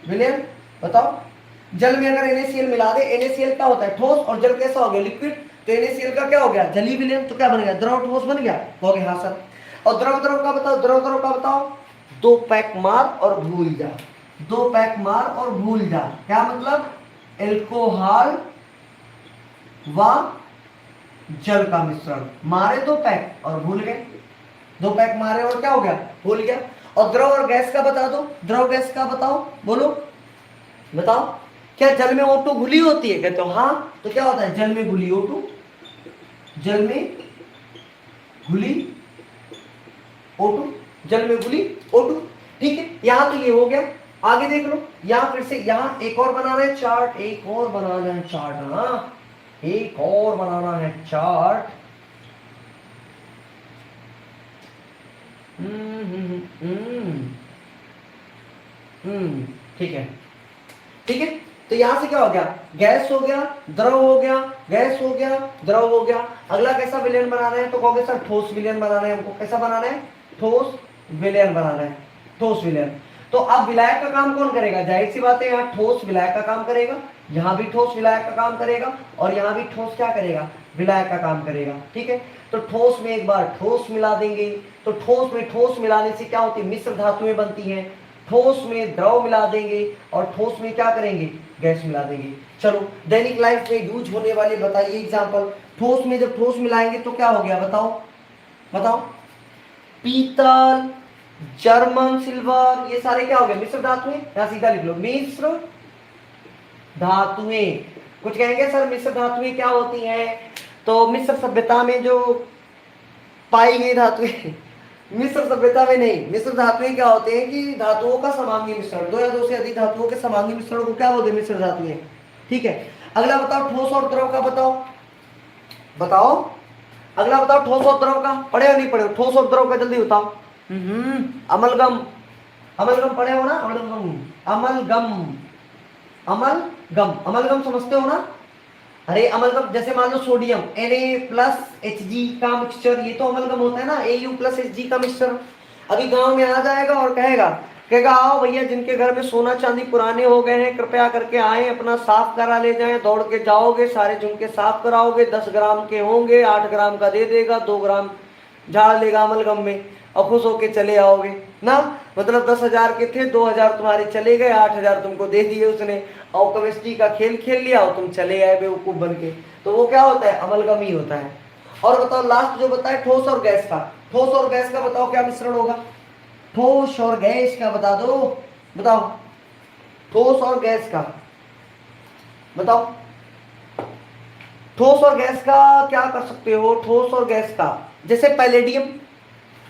S1: विलयन। बताओ जल में अगर NaCl मिला दे, NaCl क्या होता है, ठोस, और जल कैसा हो गया, लिक्विड, तो NaCl का क्या हो गया, जलीय विलयन। तो क्या बन गया, द्रव ठोस बन गया। कहोगे हाँ सर। और द्रव द्रव का बताओ, द्रव द्रव का बताओ, दो पैक मार और भूल जा, दो पैक मार और भूल जा। क्या मतलब, एल्कोहल व जल का मिश्रण। मारे 2 पैक और भूल गए, 2 पैक मारे और क्या हो गया, भूल गया। और द्रव और गैस का बता दो, द्रव गैस का बताओ, बोलो बताओ। क्या जल में O2 घुली होती है, कहते हो हाँ, तो क्या होता है, जल में घुली O2, जल में घुली O2, जल में घुली O2। ठीक है, यहां तो ये हो गया। आगे देख लो, यहां फिर से, यहां एक और बनाना है चार्ट, एक और बनाना है चार्ट, हाँ एक और बनाना है चार्ट। ठीक है, ठीक है। तो यहां से क्या हो गया, गैस हो गया, द्रव हो गया, गैस हो गया, द्रव हो गया। अगला कैसा विलयन बनाना है, तो कहोगे सर ठोस विलयन बनाना है हमको। कैसा बनाना है, ठोस विलयन बनाना है, ठोस विलयन। तो अब विलायक का काम कौन करेगा, जाहिर सी बात है यहाँ ठोस विलायक का काम करेगा, यहाँ भी ठोस विलायक का काम करेगा, और यहाँ भी ठोस क्या करेगा, विलायक का काम करेगा। ठीक है, तो ठोस में एक बार ठोस मिला देंगे, तो ठोस में ठोस मिलाने से क्या होती है, मिश्र धातुएं बनती हैं। ठोस में द्रव मिला देंगे और ठोस में क्या करेंगे, गैस मिला देंगे। चलो दैनिक लाइफ में यूज होने वाले बताइए एग्जांपल। ठोस में जब ठोस मिलाएंगे तो क्या हो गया, बताओ बताओ। पीतल, जर्मन सिल्वर, ये सारे क्या हो गए, मिश्र धातुएं। यहां सीधा लिख लो मिश्र धातुएं। कुछ कहेंगे सर मिश्र धातुएं क्या होती हैं, तो मिश्र सभ्यता में जो पाई गई धातुएं, मिश्र सभ्यता में नहीं, मिश्र धातुएं क्या होते हैं कि धातुओं का समांगी मिश्रण, 2 या 2 से अधिक धातुओं के समांगी मिश्रण को क्या बोलते हैं, मिश्र धातुएं। ठीक है, अगला बताओ ठोस और द्रव का बताओ, बताओ अगला बताओ ठोस और द्रव का, पढ़े हो नहीं पढ़े हो, ठोस और द्रव का जल्दी बताओ। अमलगम, अमलगम पढ़े हो ना, अमलगम अमलगम अमलगम अमलगम समझते हो ना। अरे अमलगम जैसे मान लो सोडियम Na+Hg का मिक्सचर, ये तो अमलगम होता है ना, Au+Hg का मिक्सचर। अभी गांव में आ जाएगा और कहेगा आओ भैया जिनके घर में सोना चांदी पुराने हो गए हैं कृपया करके आए, अपना साफ करा ले जाएं। दौड़ के जाओगे, सारे झुमके साफ कराओगे, 10 ग्राम के होंगे, 8 ग्राम का दे देगा, 2 ग्राम झाड़ लेगा अमलगम में, और खुश होके चले आओगे ना। मतलब 10,000 के थे, 2,000 तुम्हारे चले गए, 8,000 तुमको दे दिए उसने, और केमिस्ट्री का खेल खेल लिया और तुम चले आए बेवकूफ बन के। तो वो क्या होता है, अमलगम ही होता है। और बताओ लास्ट जो बताए ठोस और गैस का, ठोस और गैस का बताओ क्या मिश्रण होगा, ठोस और गैस का बता दो, बताओ ठोस और गैस का बताओ। ठोस और गैस का क्या कर सकते हो, ठोस और गैस का जैसे पैलेडियम,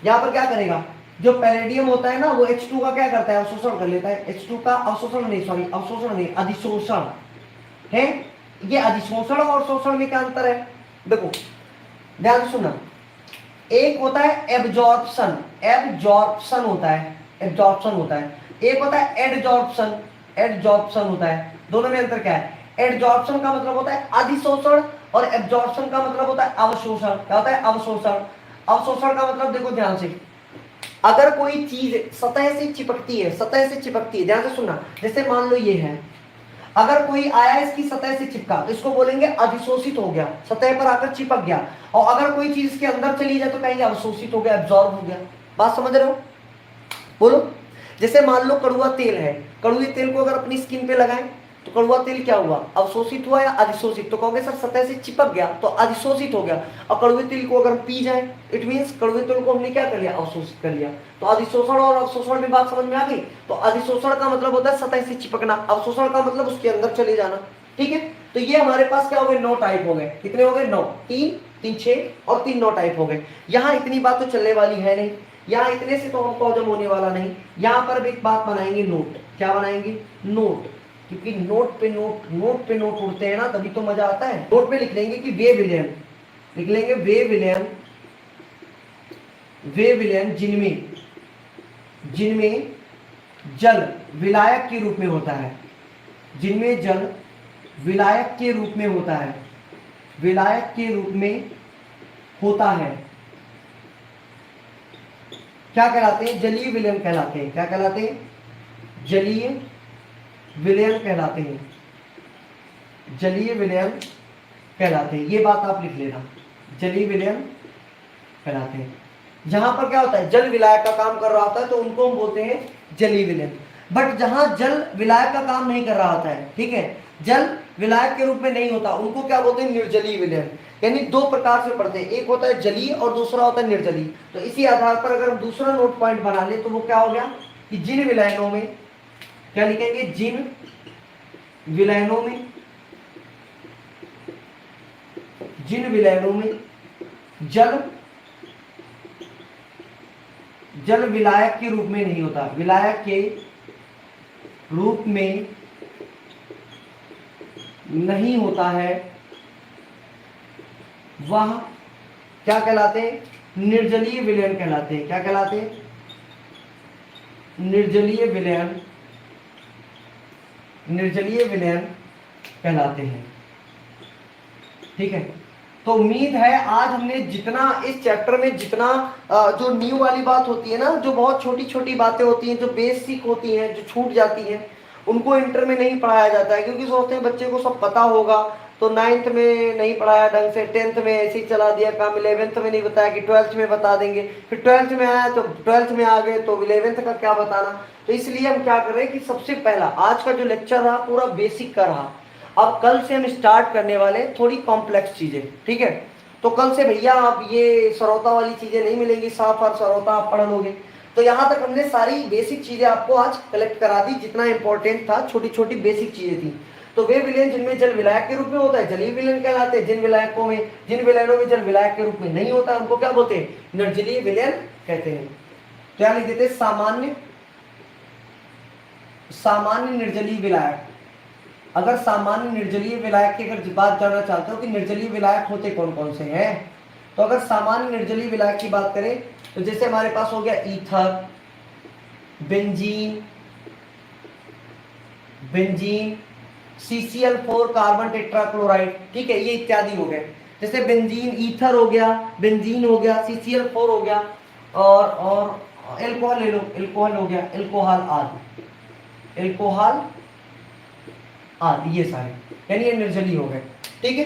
S1: यहां पर क्या करेगा, जो पैलेडियम होता है ना वो H2 का क्या करता है, अवशोषण कर लेता है। H2 का अवशोषण नहीं, सॉरी अवशोषण नहीं, अधिशोषण है। ये अधिशोषण और शोषण में क्या अंतर है, देखो ध्यान से सुनना। एक होता है एब्जॉर्प्शन, एब्जॉर्प्शन होता है, एब्जॉर्प्शन होता है। एक होता है एडजॉर्प्शन, एडजॉर्प्शन होता है। दोनों में अंतर क्या है, एडजॉर्प्शन का मतलब होता है अधिशोषण और एब्जॉर्प्शन का मतलब होता है अवशोषण। क्या होता है, अवशोषण। अवशोषण का मतलब देखो ध्यान से, अगर कोई चीज सतह से चिपकती है, सतह से चिपकती है, ध्यान से सुनना। जैसे मान लो ये है, अगर कोई आया इसकी सतह से चिपका तो इसको बोलेंगे अधिशोषित हो गया, सतह पर आकर चिपक गया। और अगर कोई चीज इसके अंदर चली जाए तो कहेंगे अवशोषित हो गया, एब्जॉर्ब हो गया। बात समझ रहे हो, बोलो। जैसे मान लो कड़ुआ तेल है, कड़ुए तेल को अगर अपनी स्किन पे लगाएं तो कड़ुआ तेल क्या हुआ, अवशोषित हुआ या अधिशोषित, तो कहोगे सर सतह से चिपक गया तो अधिशोषित हो गया। और कड़ुए तेल को अगर पी जाए इट मींस कड़ुए तेल को हमने क्या कर लिया, अवशोषित कर लिया। तो अधिशोषण और अवशोषण में बात समझ में आ गई। तो अधिशोषण का मतलब होता है सतह से चिपकना, अवशोषण का मतलब उसके अंदर चले जाना। ठीक है, तो ये हमारे पास क्या हो गए, 9 टाइप हो गए। कितने हो गए, 9, 3 3 6 और 3 9 टाइप हो गए। यहाँ इतनी बात तो चलने वाली है नहीं, यहाँ इतने से तो हमको हजम होने वाला नहीं। यहाँ पर भी एक बात बनाएंगे, नोट। क्या बनाएंगे, नोट, क्योंकि नोट पे नोट, नोट पे नोट उड़ते हैं ना, तभी तो मजा आता है। नोट पे लिख लेंगे कि वे विलयन, लिख लेंगे वे विलयन, वे विलयन जिनमें, जिनमें जल विलायक के रूप में होता है, जिनमें जल विलायक के रूप में होता है, विलायक के रूप में होता है, क्या कहलाते हैं, जलीय विलयन कहलाते हैं। क्या कहलाते हैं, जलीय विलयन कहलाते हैं, जलीय विलयन कहलाते हैं। ये बात आप लिख लेना, जलीय विलयन कहलाते हैं। जहां पर क्या होता है, जल विलायक का काम कर रहा होता है तो उनको हम बोलते हैं जलीय विलयन। बट जहां जल विलायक का काम नहीं कर रहा होता है, ठीक है, जल विलायक के रूप में नहीं होता, उनको क्या बोलते हैं, निर्जलीय विलयन। यानी दो प्रकार से पढ़ते हैं, एक होता है जलीय और दूसरा होता है निर्जलीय। तो इसी आधार पर अगर हम दूसरा नोट पॉइंट बना ले तो वो क्या हो गया कि जिन विलयनों में, क्या लिखेंगे, जिन विलयनों में, जिन विलयनों में जल विलायक के रूप में नहीं होता, विलायक के रूप में नहीं होता है, वह क्या कहलाते हैं, निर्जलीय विलयन कहलाते हैं। क्या कहलाते हैं, निर्जलीय विलयन, निर्जलीय विलयन कहलाते हैं। ठीक है, तो उम्मीद है आज हमने जितना इस चैप्टर में जितना जो न्यू वाली बात होती है ना, जो बहुत छोटी छोटी बातें होती हैं, जो बेसिक होती हैं, जो छूट जाती हैं, उनको इंटर में नहीं पढ़ाया जाता है, क्योंकि सोचते हैं बच्चे को सब पता होगा, तो 9th में नहीं पढ़ाया ढंग से, 10th में ऐसे ही चला दिया काम, 11th में नहीं बताया कि 12th में बता देंगे, फिर 12th में आया तो 12th में आ गए तो 11th का क्या बताना। तो इसलिए हम क्या कर रहे हैं कि सबसे पहला आज का जो लेक्चर रहा पूरा बेसिक का रहा। अब कल से हम स्टार्ट करने वाले थोड़ी कॉम्प्लेक्स चीजें। ठीक है, तो कल से भैया आप ये सरौता वाली चीजें नहीं मिलेंगी, साफ और सरौता आप पढ़ लोगे। तो यहाँ तक हमने सारी बेसिक चीजें आपको आज कलेक्ट करा दी, जितना इंपॉर्टेंट था, छोटी छोटी बेसिक चीजें थी। तो वे विलयन जिनमें जल विलायक के रूप में होता है जलीय विलयन कहलाते हैं, जिन विलायकों में, जिन विलयनों में जल विलायक के रूप में नहीं होता उनको क्या बोलते हैं, निर्जलीय विलयन कहते हैं। तो यहाँ लिख देते हैं सामान्य, सामान्य निर्जलीय विलायक। अगर सामान्य निर्जलीय विलायक की अगर बात जानना चाहते हो कि निर्जलीय विलायक होते कौन कौन से हैं, तो अगर सामान्य निर्जलीय विलायक की बात करें तो जैसे हमारे पास हो गया ether, benzene, benzene, CCl4 carbon tetrachloride, ठीक है, ये इत्यादि हो गए। जैसे बेंजीन, ईथर हो गया, बेंजीन हो गया, CCl4 हो गया, और एल्कोहल ले लो, एल्कोहल हो गया, एल्कोहल आदि, एल्कोहल आदि, ये सारे यानी ये निर्जलीय हो गए। ठीक है,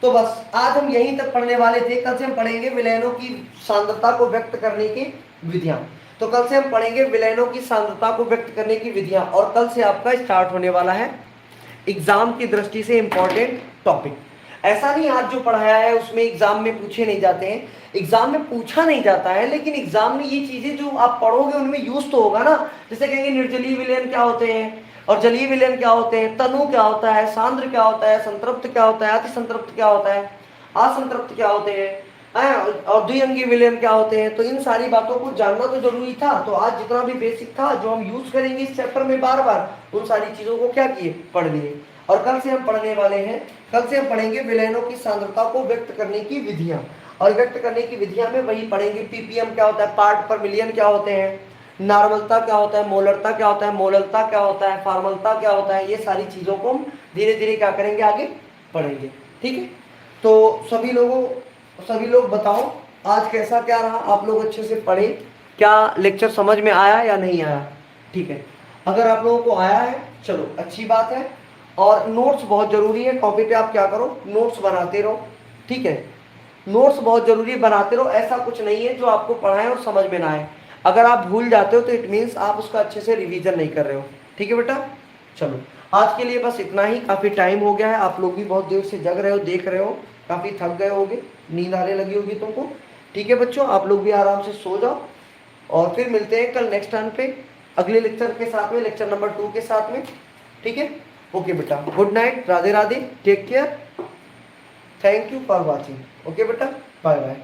S1: तो बस आज हम यहीं तक पढ़ने वाले थे। कल से हम पढ़ेंगे विलयनों की सांद्रता को व्यक्त करने की विधियां। तो कल से हम पढ़ेंगे विलयनों की सांद्रता को व्यक्त करने की विधियां, और कल से आपका स्टार्ट होने वाला है एग्जाम की दृष्टि से इंपॉर्टेंट टॉपिक। ऐसा नहीं आज जो पढ़ाया है उसमें एग्जाम में पूछे नहीं जाते हैं, एग्जाम में पूछा नहीं जाता है, लेकिन एग्जाम में ये चीजें जो आप पढ़ोगे उनमें यूज तो होगा ना। जैसे कहेंगे निर्जलीय विलयन क्या होते हैं और जलीय विलयन क्या होते हैं, तनु क्या होता है, सांद्र क्या होता है, संतृप्त क्या होता है, अति संतृप्त क्या होता है, असंतृप्त क्या होते हैं, और द्विअंगी विलयन क्या होते हैं। तो इन सारी बातों को जानना तो जरूरी था। तो आज जितना भी बेसिक था जो हम यूज करेंगे इस चैप्टर में बार बार, उन सारी चीजों को क्या किए, पढ़ लिए। और कल से हम पढ़ने वाले हैं, कल से हम पढ़ेंगे विलयनों की सांद्रता को व्यक्त करने की विधियां, और व्यक्त करने की विधियां में वही पढ़ेंगे पीपीएम क्या होता है, पार्ट पर मिलियन क्या होते हैं, नॉर्मलता क्या होता है, मोलरता क्या होता है, मोललता क्या होता है, फॉर्मलता क्या होता है। ये सारी चीजों को हम धीरे धीरे क्या करेंगे, आगे पढ़ेंगे। ठीक है, तो सभी लोग बताओ आज कैसा क्या रहा, आप लोग अच्छे से पढ़े, क्या लेक्चर समझ में आया या नहीं आया। ठीक है, अगर आप लोगों को आया है चलो अच्छी बात है। और नोट्स बहुत जरूरी है, कॉपी पे आप क्या करो, नोट्स बनाते रहो। ठीक है, नोट्स बहुत जरूरी है, बनाते रहो। ऐसा कुछ नहीं है जो आपको पढ़ाएं और समझ में ना आए, अगर आप भूल जाते हो तो इट मीन्स आप उसका अच्छे से रिवीजन नहीं कर रहे हो। ठीक है बेटा, चलो आज के लिए बस इतना ही, काफ़ी टाइम हो गया है, आप लोग भी बहुत देर से जग रहे हो, देख रहे हो, काफ़ी थक गए होगे, नींद आने लगी होगी तुमको। ठीक है बच्चों, आप लोग भी आराम से सो जाओ, और फिर मिलते हैं कल नेक्स्ट टाइम पे अगले लेक्चर के साथ में, लेक्चर नंबर 2 के साथ में। ठीक है, ओके बेटा, good night, Radhe Radhe, take care, thank you for watching. Okay बेटा, बाय बाय।